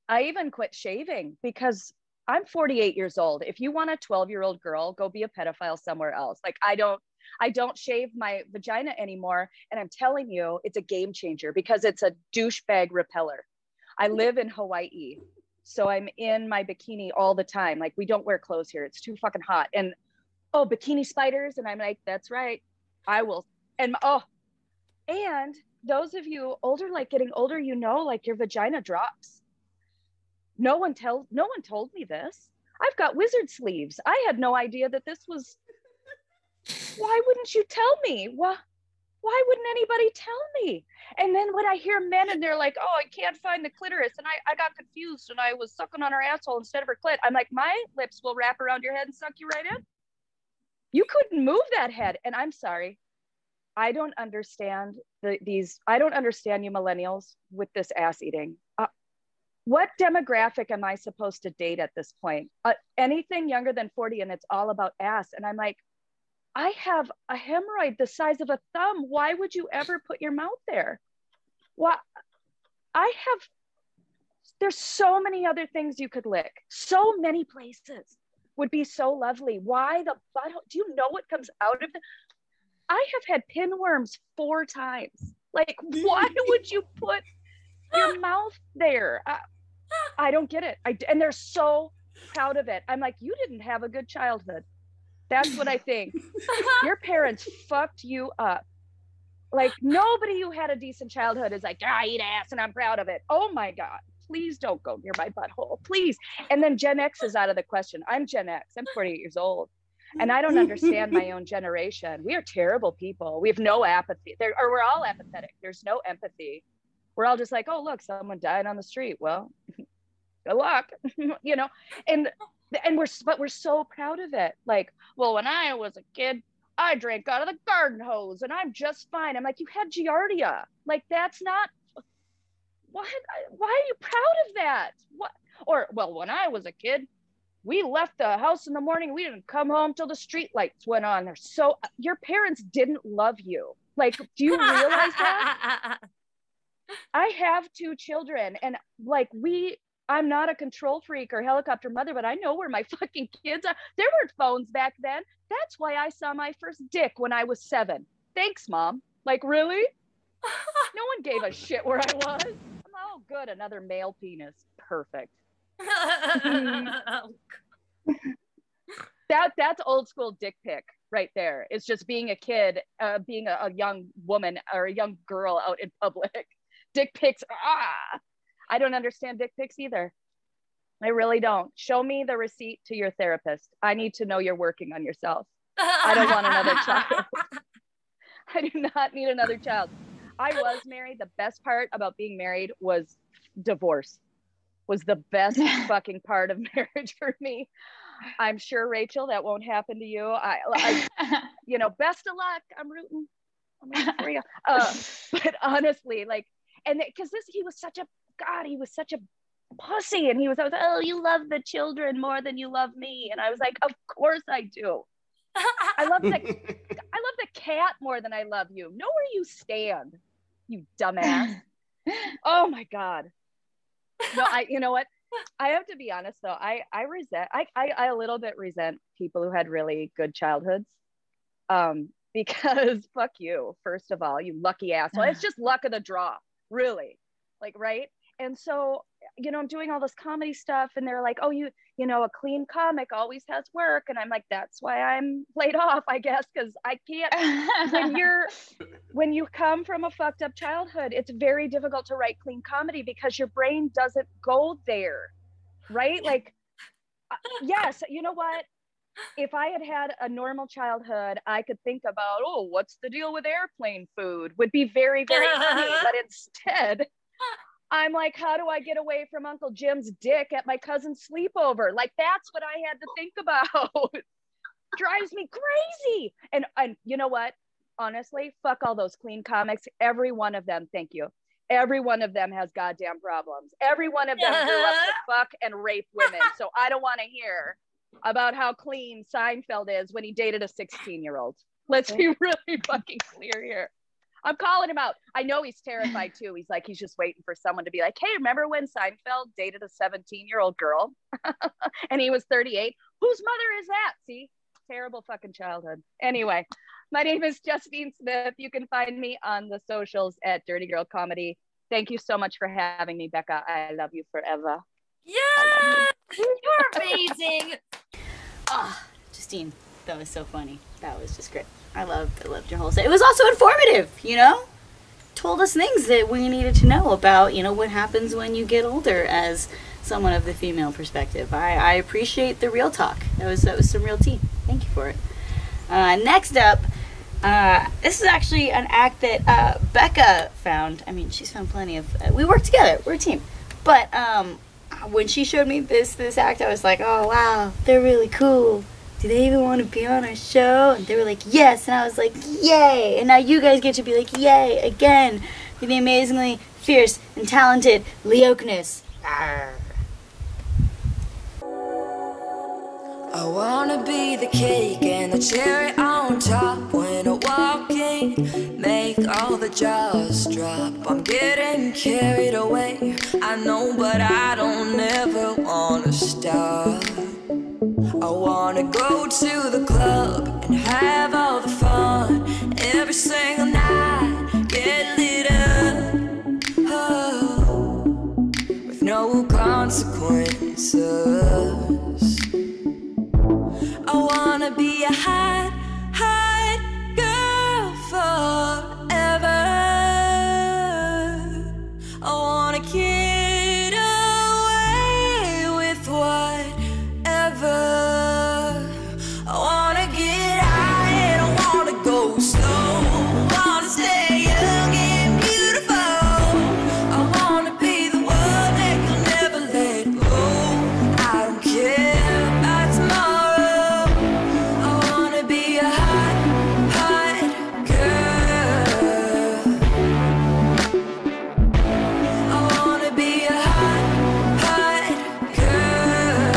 I even quit shaving because I'm 48 years old. If you want a 12-year-old girl, go be a pedophile somewhere else. Like, I don't shave my vagina anymore. And I'm telling you, it's a game changer because it's a douchebag repeller. I live in Hawaii, so I'm in my bikini all the time. Like, we don't wear clothes here. It's too fucking hot. And oh, bikini spiders. And I'm like, that's right. I will. And and those of you older, like getting older, you know, like your vagina drops. No one told me this. I've got wizard sleeves. I had no idea that this was. Why wouldn't you tell me? Why wouldn't anybody tell me? And then when I hear men and they're like, oh, I can't find the clitoris, and I got confused and I was sucking on her asshole instead of her clit. I'm like, my lips will wrap around your head and suck you right in. You couldn't move that head. And I'm sorry, I don't understand I don't understand you millennials with this ass eating. What demographic am I supposed to date at this point? Anything younger than 40 and it's all about ass. And I'm like, I have a hemorrhoid the size of a thumb. Why would you ever put your mouth there? Well, there's so many other things you could lick. So many places would be so lovely. Why the butthole? Do you know what comes out of it? I have had pinworms 4 times. Like, why would you put your mouth there? I don't get it. And they're so proud of it. I'm like, you didn't have a good childhood. That's what I think. Your parents fucked you up. Like, nobody who had a decent childhood is like, I eat ass and I'm proud of it. Oh my God, please don't go near my butthole, please. And then Gen X is out of the question. I'm Gen X, I'm 48 years old. And I don't understand my own generation. We are terrible people. We have no empathy. We're all apathetic. There's no empathy. We're all just like, oh, look, someone died on the street. Well, good luck, you know? And we're so proud of it. Like, well, when I was a kid, I drank out of the garden hose and I'm just fine. I'm like, you had Giardia. Like, that's not, why are you proud of that? What? Or, well, when I was a kid, we left the house in the morning. We didn't come home till the street lights went on. Your parents didn't love you. Like, do you realize that? I have 2 children and like I'm not a control freak or helicopter mother, but I know where my fucking kids are. There weren't phones back then. That's why I saw my first dick when I was 7. Thanks, Mom. Like, really? No one gave a shit where I was. I'm oh good, another male penis. Perfect. That's old school dick pic right there. It's just being a kid, being a young woman or a young girl out in public. Dick pics. I don't understand dick pics either. I really don't. Show me the receipt to your therapist. I need to know you're working on yourself. I don't want another child. I do not need another child. I was married. The best part about being married was divorce. Was the best fucking part of marriage for me. I'm sure, Rachel, that won't happen to you. I you know, best of luck. I'm rooting for you. But honestly, like, and because he was such a pussy, and he was always, oh, you love the children more than you love me, and I was like, of course I do. I love the cat more than I love you. Know where you stand, you dumbass. Oh my God. No, you know what? I have to be honest though. I a little bit resent people who had really good childhoods. Because fuck you, first of all, you lucky asshole. It's just luck of the draw, really. Like, right? And so, you know, I'm doing all this comedy stuff and they're like, oh, you know, a clean comic always has work. And I'm like, that's why I'm laid off, I guess, because I can't, when you come from a fucked up childhood, it's very difficult to write clean comedy because your brain doesn't go there, right? Like, yes, you know what? If I had had a normal childhood, I could think about, oh, what's the deal with airplane food? Would be very, very funny. But instead, I'm like, how do I get away from Uncle Jim's dick at my cousin's sleepover? Like, that's what I had to think about. Drives me crazy. And you know what? Honestly, fuck all those clean comics. Every one of them, thank you. Every one of them has goddamn problems. Every one of them grew up to fuck and rape women. So I don't want to hear about how clean Seinfeld is when he dated a 16-year-old. Let's be really fucking clear here. I'm calling him out. I know he's terrified too. He's like, he's just waiting for someone to be like, hey, remember when Seinfeld dated a 17-year-old girl? And he was 38? Whose mother is that? See? Terrible fucking childhood. Anyway, my name is Justine Smith. You can find me on the socials at Dirty Girl Comedy. Thank you so much for having me, Becca. I love you forever. Yeah, you're amazing. Justine, that was so funny. That was just great. I loved your whole set. It was also informative, you know? Told us things that we needed to know about, you know, what happens when you get older as someone of the female perspective. I appreciate the real talk. That was some real tea. Thank you for it. Next up, this is actually an act that Becca found. I mean, she's found plenty of. We work together. We're a team. But when she showed me this act, I was like, oh wow, they're really cool. Do they even want to be on our show? And they were like, yes. And I was like, yay. And now you guys get to be like, yay again for the amazingly fierce and talented Leoknis. I wanna be the cake and the cherry on top. When I walk in, make all the jaws drop. I'm getting carried away, I know, but I don't ever wanna stop. I wanna go to the club and have all the fun. Every single night, get lit up, oh, with no consequences. I wanna be a hot, hot girl forever. I wanna get away with whatever. I wanna get high and I wanna go slow. Wanna stay young and beautiful. I wanna be the one that you'll never let go. I don't care about tomorrow. I wanna be a hot, hot girl. I wanna be a hot, hot girl.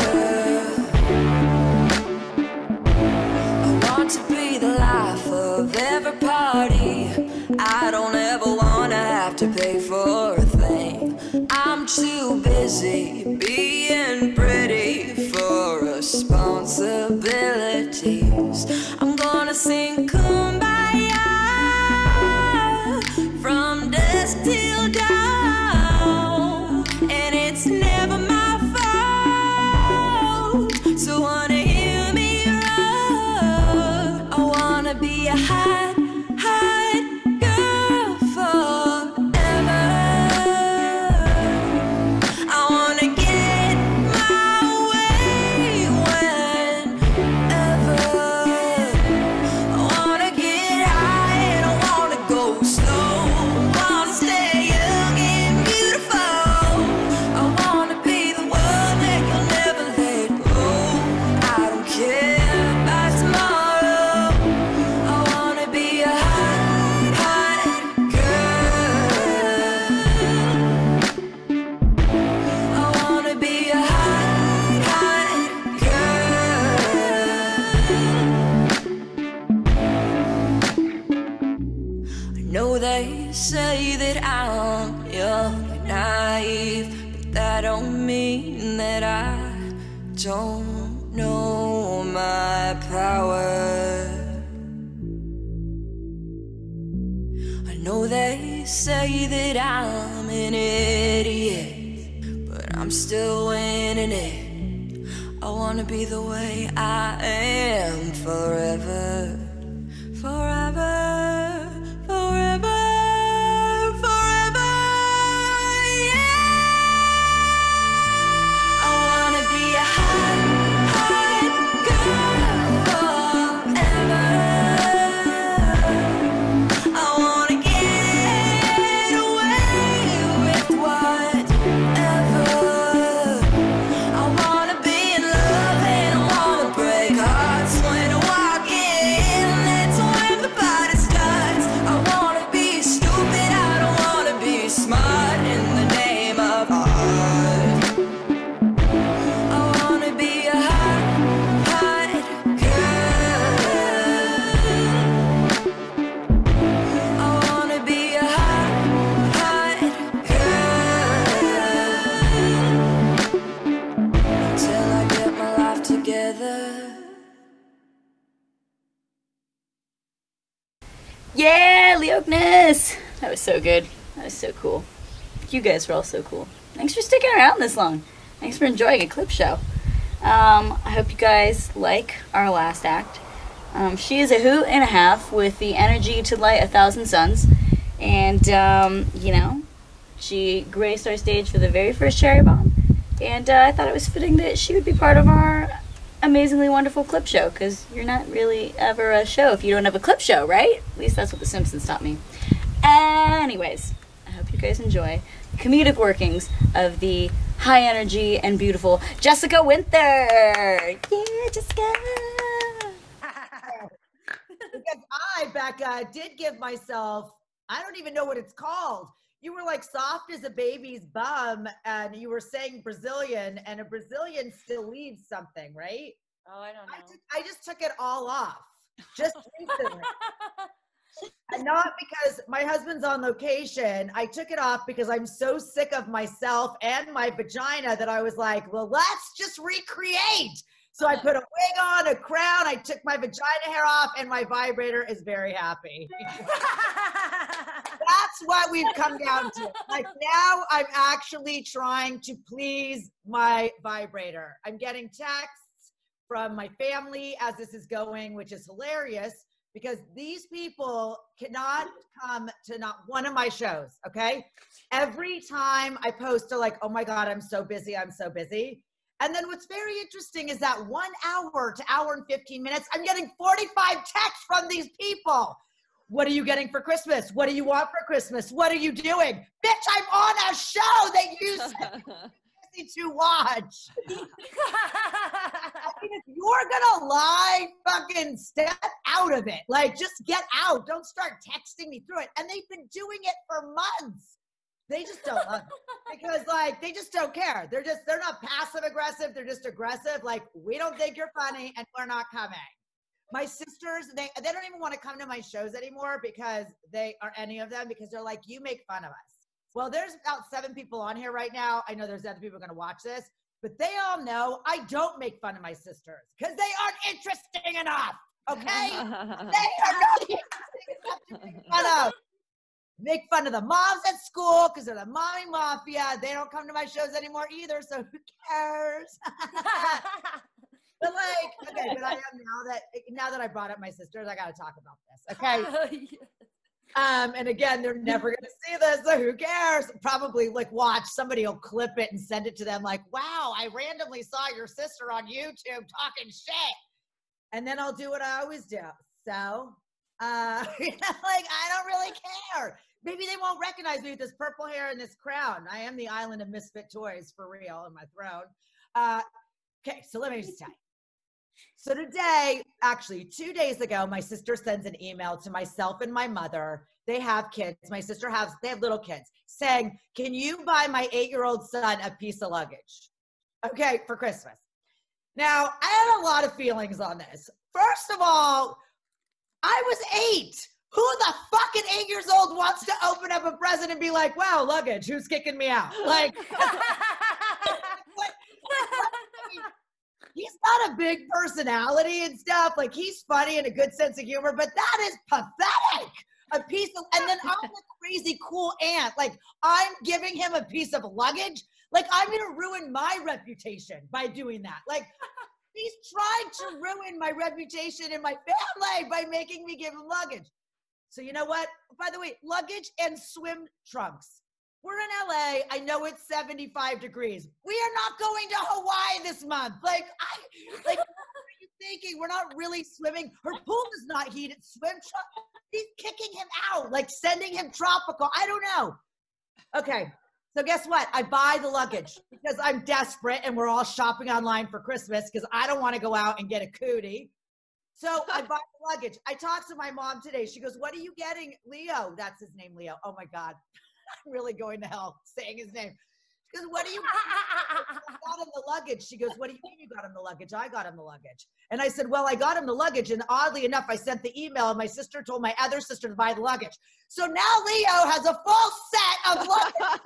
I want to be the life of every party. I don't ever wanna have to pay for a thing. I'm too busy being pretty for responsibilities. I'm gonna sing Kumbaya from dusk till dawn, and it's never my fault. So wanna hear me roar. I wanna be a hot, hot girl forever. I wanna get my way whenever. I wanna get high and I wanna go slow. Wanna stay young and beautiful. I wanna be the one that you'll never let go. I don't care about tomorrow. I wanna be a hot, hot girl. I wanna be a hot, hot girl. I know they say that I'm young and naive, but that don't mean that I don't know my power. I know they say that I'm an idiot, but I'm still winning it. I wanna be the way I am forever, forever, forever, forever, yeah. I wanna be a hot, hot girl forever. I wanna get away with what Jokeness! That was so good. That was so cool. You guys were all so cool. Thanks for sticking around this long. Thanks for enjoying a clip show. I hope you guys like our last act. She is a hoot and a half with the energy to light 1,000 suns. And, you know, she graced our stage for the very first Cherry Bomb. And I thought it was fitting that she would be part of our amazingly wonderful clip show, because you're not really ever a show if you don't have a clip show, right? At least that's what The Simpsons taught me. Anyways, I hope you guys enjoy the comedic workings of the high energy and beautiful Jessica Winther. Yeah, Jessica. Because I, Becca, did give myself, I don't even know what it's called. You were like soft as a baby's bum, and you were saying Brazilian, and a Brazilian still leaves something, right? Oh, I don't know. I just took it all off just recently. And not because my husband's on location. I took it off because I'm so sick of myself and my vagina that I was like, well, let's just recreate. So I put a wig on, a crown, I took my vagina hair off, and my vibrator is very happy. That's what we've come down to. Like, now I'm actually trying to please my vibrator. I'm getting texts from my family as this is going, which is hilarious, because these people cannot come to not one of my shows, okay? Every time I post, they're like, oh my God, I'm so busy, I'm so busy. And then what's very interesting is that 1 hour to hour and 15 minutes, I'm getting 45 texts from these people. What are you getting for Christmas? What do you want for Christmas? What are you doing? Bitch, I'm on a show that you said busy to watch. I mean, if you're gonna lie, fucking step out of it. Like, just get out. Don't start texting me through it. And they've been doing it for months. They just don't love it because, like, they just don't care. They're not passive aggressive. They're just aggressive. Like, we don't think you're funny and we're not coming. My sisters, they don't even want to come to my shows anymore because they are any of them because they're like, you make fun of us. Well, there's about 7 people on here right now. I know there's other people going to watch this, but they all know I don't make fun of my sisters because they aren't interesting enough. Okay? They are not interesting enough to make fun of. Make fun of the moms at school because they're the mommy mafia. They don't come to my shows anymore either, so who cares? But like, okay, but I am now that I brought up my sisters, I got to talk about this, okay? And again, they're never going to see this, so who cares? Probably like watch, somebody will clip it and send it to them like, wow, I randomly saw your sister on YouTube talking shit. And then I'll do what I always do. So, like, I don't really care. Maybe they won't recognize me with this purple hair and this crown. I am the island of misfit toys for real in my throne. Okay, so let me just tell you. So today, actually 2 days ago, my sister sends an email to myself and my mother. They have kids. My sister they have little kids, saying, can you buy my 8-year-old son a piece of luggage? Okay, for Christmas. Now, I had a lot of feelings on this. First of all, I was 8. Who the fucking 8 years old wants to open up a present and be like, wow, luggage, who's kicking me out? Like, he's got a big personality and stuff. Like, he's funny and a good sense of humor, but that is pathetic. A piece of, and then I'm the crazy cool aunt. Like, I'm giving him a piece of luggage. Like, I'm going to ruin my reputation by doing that. Like, he's trying to ruin my reputation and my family by making me give him luggage. So you know what? By the way, luggage and swim trunks. We're in LA. I know it's 75 degrees. We are not going to Hawaii this month. Like, what are you thinking? We're not really swimming. Her pool does not heat it. Swim trunk. He's kicking him out, like sending him tropical. I don't know. Okay. So guess what? I buy the luggage because I'm desperate and we're all shopping online for Christmas because I don't want to go out and get a cootie. So I buy the luggage. I talked to my mom today. She goes, what are you getting? Leo. That's his name, Leo. Oh my God. I'm really going to hell saying his name. She goes, what do you got him the luggage? She goes, what do you mean you got him the luggage? I got him the luggage. And I said, well, I got him the luggage. And oddly enough, I sent the email and my sister told my other sister to buy the luggage. So now Leo has a full set of luggage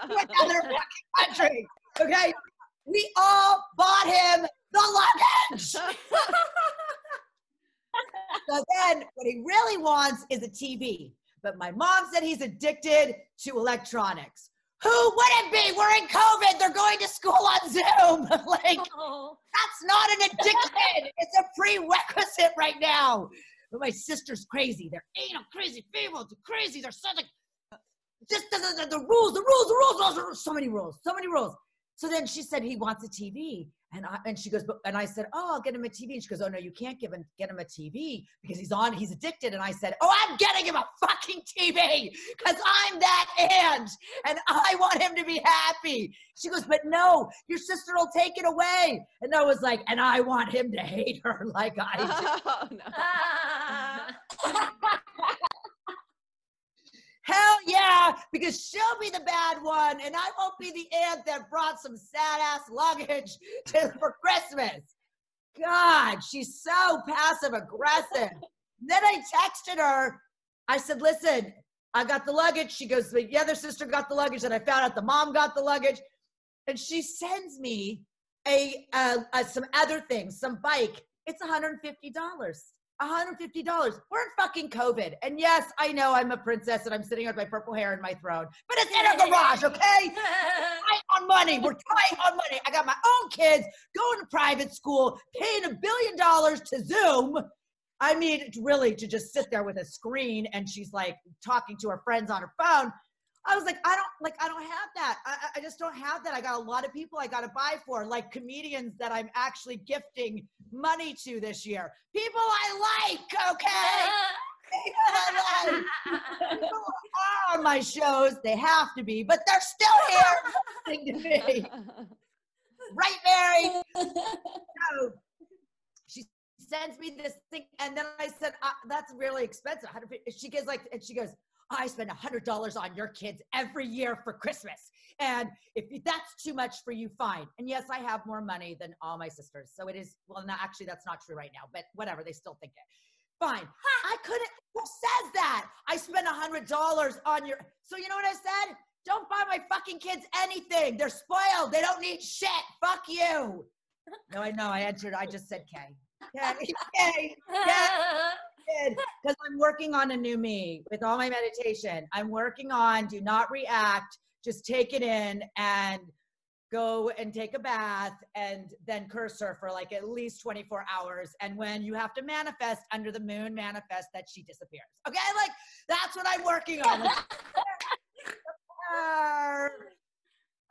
to another fucking country. Okay? We all bought him the luggage. So then what he really wants is a TV. But my mom said he's addicted to electronics. Who wouldn't be? We're in COVID. They're going to school on Zoom. Like, that's not an addiction. It's a prerequisite right now. But my sister's crazy. They're anal crazy people. They're crazy. They're so like, just the rules. So many rules. So then she said he wants a TV. And she goes, and I said, oh, I'll get him a TV. And she goes, oh no, you can't get him a TV because he's addicted. And I said, oh, I'm getting him a fucking TV because I'm that aunt and I want him to be happy. She goes, but no, your sister will take it away. And I was like, and I want him to hate her like I do. Oh, no. Hell yeah, because she'll be the bad one and I won't be the aunt that brought some sad ass luggage for Christmas. God, she's so passive aggressive. Then I texted her. I said, listen, I got the luggage. She goes, the other sister got the luggage. And I found out the mom got the luggage. And she sends me some other things, some bike. It's $150. $150. We're in fucking COVID. And yes, I know I'm a princess and I'm sitting with my purple hair in my throne, but it's in a garage, okay? Tight on money. We're tight on money. I got my own kids going to private school, paying $1 billion to Zoom. I mean, really to just sit there with a screen and she's like talking to her friends on her phone. I was like, I don't have that. I just don't have that. I got a lot of people I got to buy for, like comedians that I'm actually gifting money to this year. People I like, okay? People I like. People are on my shows. They have to be, but they're still here to me. Right, Mary? So she sends me this thing, and then I said, that's really expensive. She goes, I spend $100 on your kids every year for Christmas. And if that's too much for you, fine. And yes, I have more money than all my sisters. So it is, well, no, actually that's not true right now, but whatever, they still think it. Fine. I couldn't, who says that? I spent $100 on your, so you know what I said? Don't buy my fucking kids anything. They're spoiled. They don't need shit. Fuck you. No, I know, I just said K. K. Because I'm working on a new me with all my meditation. I'm working on do not react, just take it in and go and take a bath and then curse her for like at least 24 hours. And when you have to manifest under the moon, manifest that she disappears. Okay, like that's what I'm working on.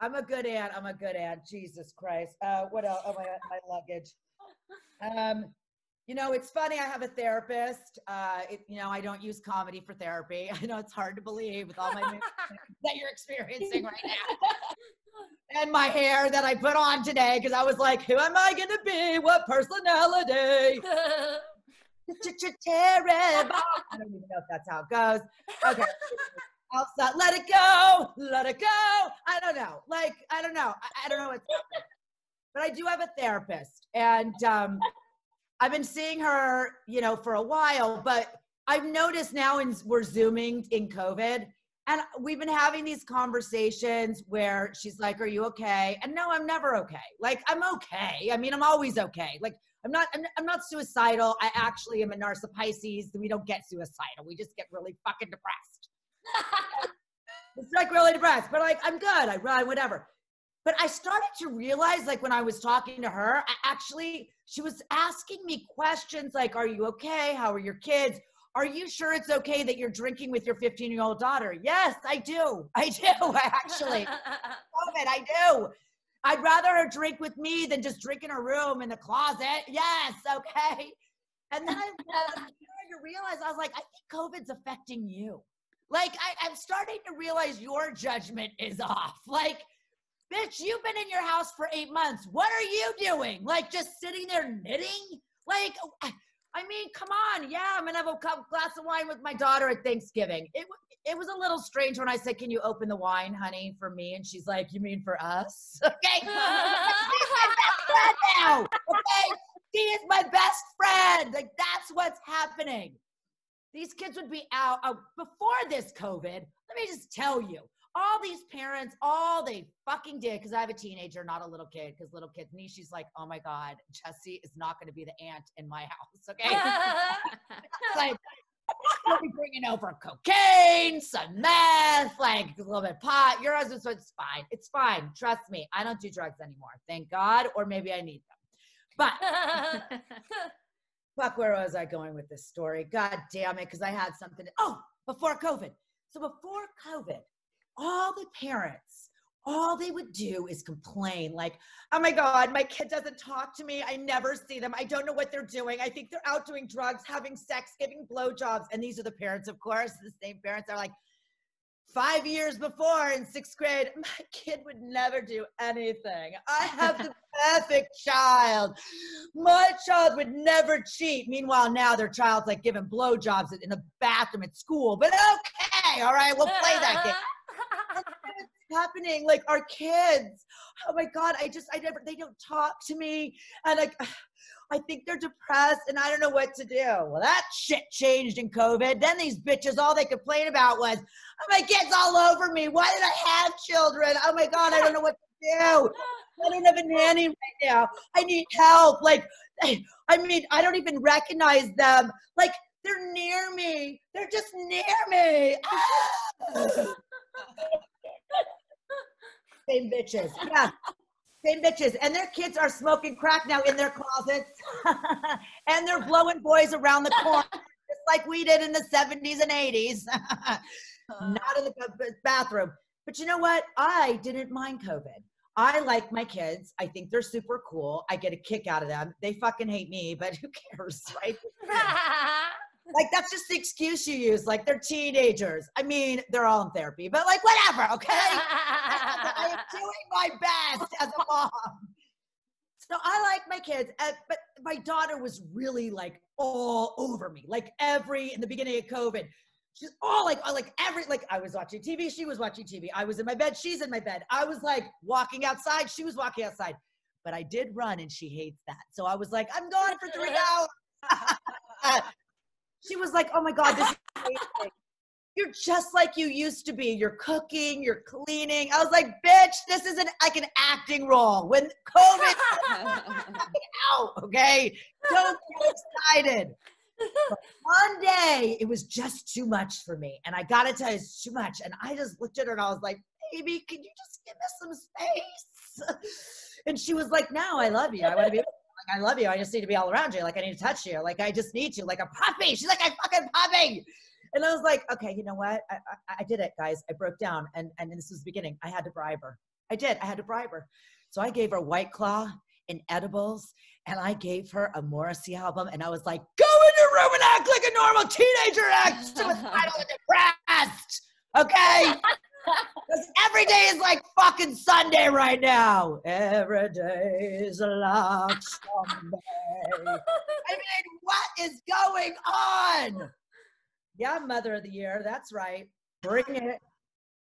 I'm a good aunt. Jesus Christ. What else? Oh, my luggage. You know, it's funny. I have a therapist. I don't use comedy for therapy. I know it's hard to believe with all my moves that you're experiencing right now. And my hair that I put on today, because I was like, who am I going to be? What personality? Terrible. I don't even know if that's how it goes. Okay. I'll stop. Let it go. Let it go. I don't know. I don't know. I don't know what's happening. But I do have a therapist. And I've been seeing her, for a while. But I've noticed now we're Zooming in COVID. And we've been having these conversations where she's like, are you okay? And no, I'm never okay. I'm okay. I mean, I'm always okay. I'm not suicidal. I actually am a Narcissa Pisces. We don't get suicidal. We just get really fucking depressed. It's really depressed, but I'm good. I run, whatever. But I started to realize, when I was talking to her, she was asking me questions like, are you okay? How are your kids? Are you sure it's okay that you're drinking with your 15-year-old daughter? Yes, I do. I actually. COVID, I do. I'd rather her drink with me than just drink in her room in the closet. Yes, okay. And then I started to realize, I was like, I think COVID's affecting you. I'm starting to realize your judgment is off. Bitch, you've been in your house for 8 months. What are you doing? Just sitting there knitting? I mean, come on. Yeah, I'm going to have a glass of wine with my daughter at Thanksgiving. It was a little strange when I said, can you open the wine, honey, for me? And she's like, you mean for us? Okay. She's my best friend now. Okay. She is my best friend. That's what's happening. These kids would be out before this COVID. Let me just tell you, all these parents, all they fucking did, because I have a teenager, not a little kid, because little kids, Nishi's like, oh my God, Jessie is not going to be the aunt in my house, okay? It's like, we'll be bringing over cocaine, some meth, like a little bit of pot. Your husband, so it's fine. It's fine. Trust me. I don't do drugs anymore. Thank God. Or maybe I need them. But fuck, where was I going with this story? God damn it. Because I had something. Before COVID. So before COVID, all the parents, all they would do is complain like, oh my God, my kid doesn't talk to me. I never see them. I don't know what they're doing. I think they're out doing drugs, having sex, giving blowjobs. And these are the parents, of course, the same parents are like, 5 years before in 6th grade, my kid would never do anything. I have the perfect child. My child would never cheat. Meanwhile, now their child's like giving blowjobs in the bathroom at school. But okay, all right, we'll play that game. Happening, like our kids, oh my God, they don't talk to me, and like I think they're depressed and I don't know what to do. Well, that shit changed in COVID. Then these bitches, all they complained about was, oh, my kid's all over me. Why did I have children? Oh my God, I don't know what to do. I don't have a nanny right now. I need help. Like, I mean, I don't even recognize them. Like, they're near me. They're just near me. Same bitches. Yeah. Same bitches. And their kids are smoking crack now in their closets. And they're blowing boys around the corner, just like we did in the 70s and 80s. Not in the bathroom. But you know what? I didn't mind COVID. I like my kids. I think they're super cool. I get a kick out of them. They fucking hate me, but who cares, right? Like, that's just the excuse you use. Like, they're teenagers. I mean, they're all in therapy, but like, whatever, okay? I am doing my best as a mom. So I like my kids, but my daughter was really like all over me. Like in the beginning of COVID, she's all like I was watching TV, she was watching TV. I was in my bed, she's in my bed. I was like walking outside, she was walking outside. But I did run and she hates that. So I was like, I'm gone for 3 hours. She was like, oh my God, this is amazing. You're just like you used to be. You're cooking, you're cleaning. I was like, bitch, this isn't like an acting role. When COVID out, okay? Don't get excited. But one day, it was just too much for me. And I got to tell you, it's too much. And I just looked at her and I was like, baby, can you just give us some space? And she was like, no, I love you. I want to be like, I love you. I just need to be all around you. Like, I need to touch you. Like, I just need you. Like a puppy. She's like, I'm fucking puppy. And I was like, okay, you know what? I did it, guys. I broke down. And this was the beginning. I had to bribe her. I did. I had to bribe her. So I gave her White Claw and edibles. And I gave her a Morrissey album. And I was like, go in your room and act like a normal teenager acts. Suicidal and depressed. Okay? Because every day is like fucking Sunday right now. Every day is like Sunday. I mean, what is going on? Yeah, Mother of the Year. That's right. Bring it.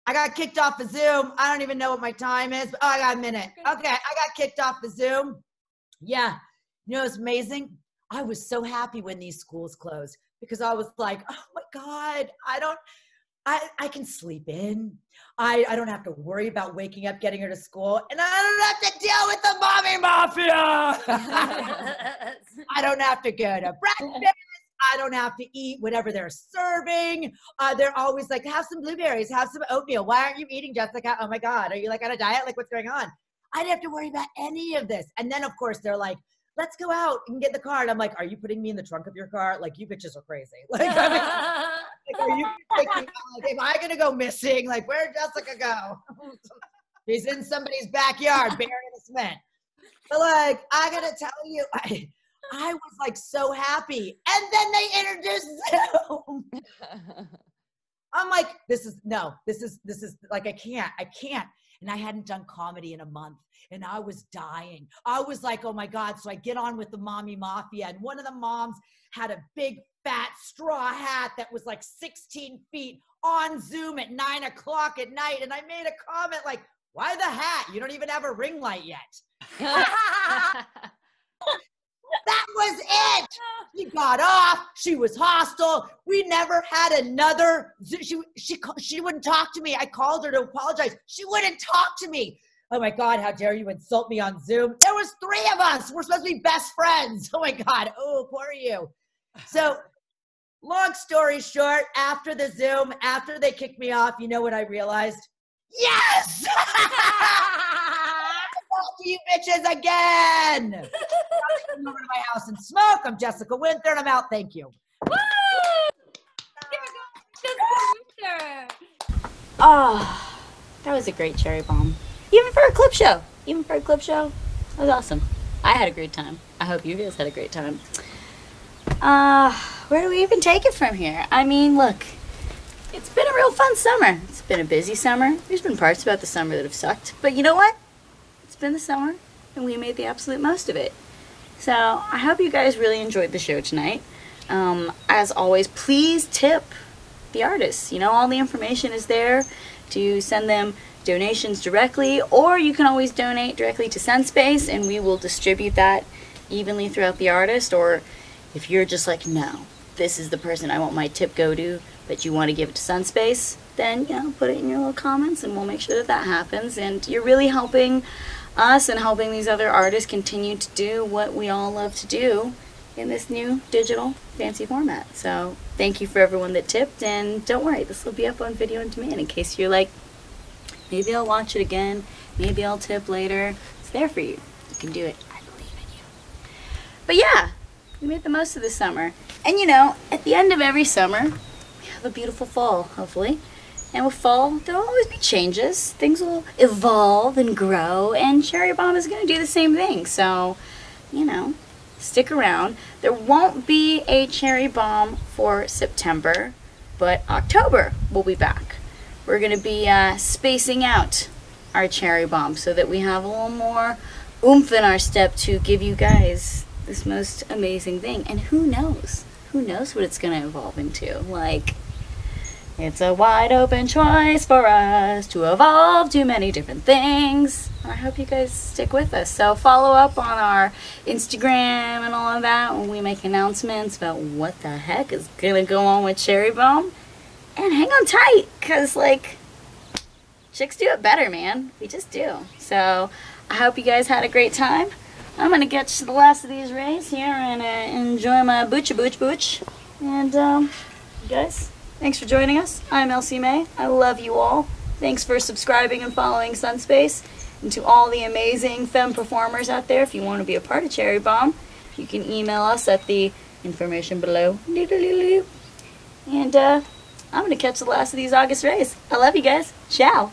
I got kicked off of Zoom. I don't even know what my time is. But, I got a minute. Okay, I got kicked off the Zoom. Yeah. You know what's amazing? I was so happy when these schools closed because I was like, oh my God, I can sleep in. I don't have to worry about waking up, getting her to school, and I don't have to deal with the mommy mafia. I don't have to go to breakfast. I don't have to eat whatever they're serving. They're always like, have some blueberries, have some oatmeal. Why aren't you eating, Jessica? Oh my God, are you like on a diet? Like, what's going on? I didn't have to worry about any of this. And then, of course, they're like, let's go out and get in the car. And I'm like, are you putting me in the trunk of your car? Like, you bitches are crazy. Like, I mean, like, are you taking, like, am I going to go missing? Like, where'd Jessica go? She's in somebody's backyard, buried in the cement. But like, I got to tell you, I was like so happy. And then they introduced Zoom. I'm like, this is like, I can't. And I hadn't done comedy in a month and I was dying. I was like, oh my God. So I get on with the mommy mafia and one of the moms had a big fat straw hat that was like 16 feet on Zoom at 9 o'clock at night. And I made a comment like, why the hat? You don't even have a ring light yet. That was it. She got off. She was hostile. We never had another. She wouldn't talk to me. I called her to apologize. She wouldn't talk to me. Oh my God, how dare you insult me on Zoom? There was 3 of us. We're supposed to be best friends. Oh my God. Oh, poor you. So long story short, after the Zoom, after they kicked me off, you know what I realized? Yes! To you bitches again. Come over to my house and smoke. I'm Jessica Winther and I'm out. Thank you. Oh, that was a great cherry bomb. Even for a clip show. That was awesome. I had a great time. I hope you guys had a great time. Where do we even take it from here? I mean, look, it's been a real fun summer. It's been a busy summer. There's been parts about the summer that have sucked. But you know what? It's been the summer, and we made the absolute most of it. So I hope you guys really enjoyed the show tonight. As always, please tip the artists. You know, all the information is there to send them donations directly, or you can always donate directly to Sunspace, and we will distribute that evenly throughout the artist. Or if you're just like, no, this is the person I want my tip go to, but you want to give it to Sunspace, then, you know, put it in your little comments and we'll make sure that that happens. And you're really helping us and helping these other artists continue to do what we all love to do in this new digital fancy format. So thank you for everyone that tipped, and don't worry, this will be up on video on demand in case you're like, maybe I'll watch it again, maybe I'll tip later. It's there for you. You can do it. I believe in you. But yeah, we made the most of the summer. And you know, at the end of every summer, we have a beautiful fall, hopefully. And with fall, there'll always be changes. Things will evolve and grow, and Cherry Bomb is going to do the same thing. So, you know, stick around. There won't be a Cherry Bomb for September, but October we'll be back. We're going to be spacing out our Cherry Bomb so that we have a little more oomph in our step to give you guys this most amazing thing. And who knows? Who knows what it's going to evolve into? Like, it's a wide open choice for us to evolve to many different things. I hope you guys stick with us. So follow up on our Instagram and all of that when we make announcements about what the heck is going to go on with Cherry Bomb. And hang on tight, because, like, chicks do it better, man. We just do. So I hope you guys had a great time. I'm going to get to the last of these rays here and enjoy my booch. And, you guys, thanks for joining us. I'm Elsie Mae. I love you all. Thanks for subscribing and following Sunspace. And to all the amazing femme performers out there, if you want to be a part of Cherry Bomb, you can email us at the information below. And, I'm going to catch the last of these August rays. I love you guys. Ciao.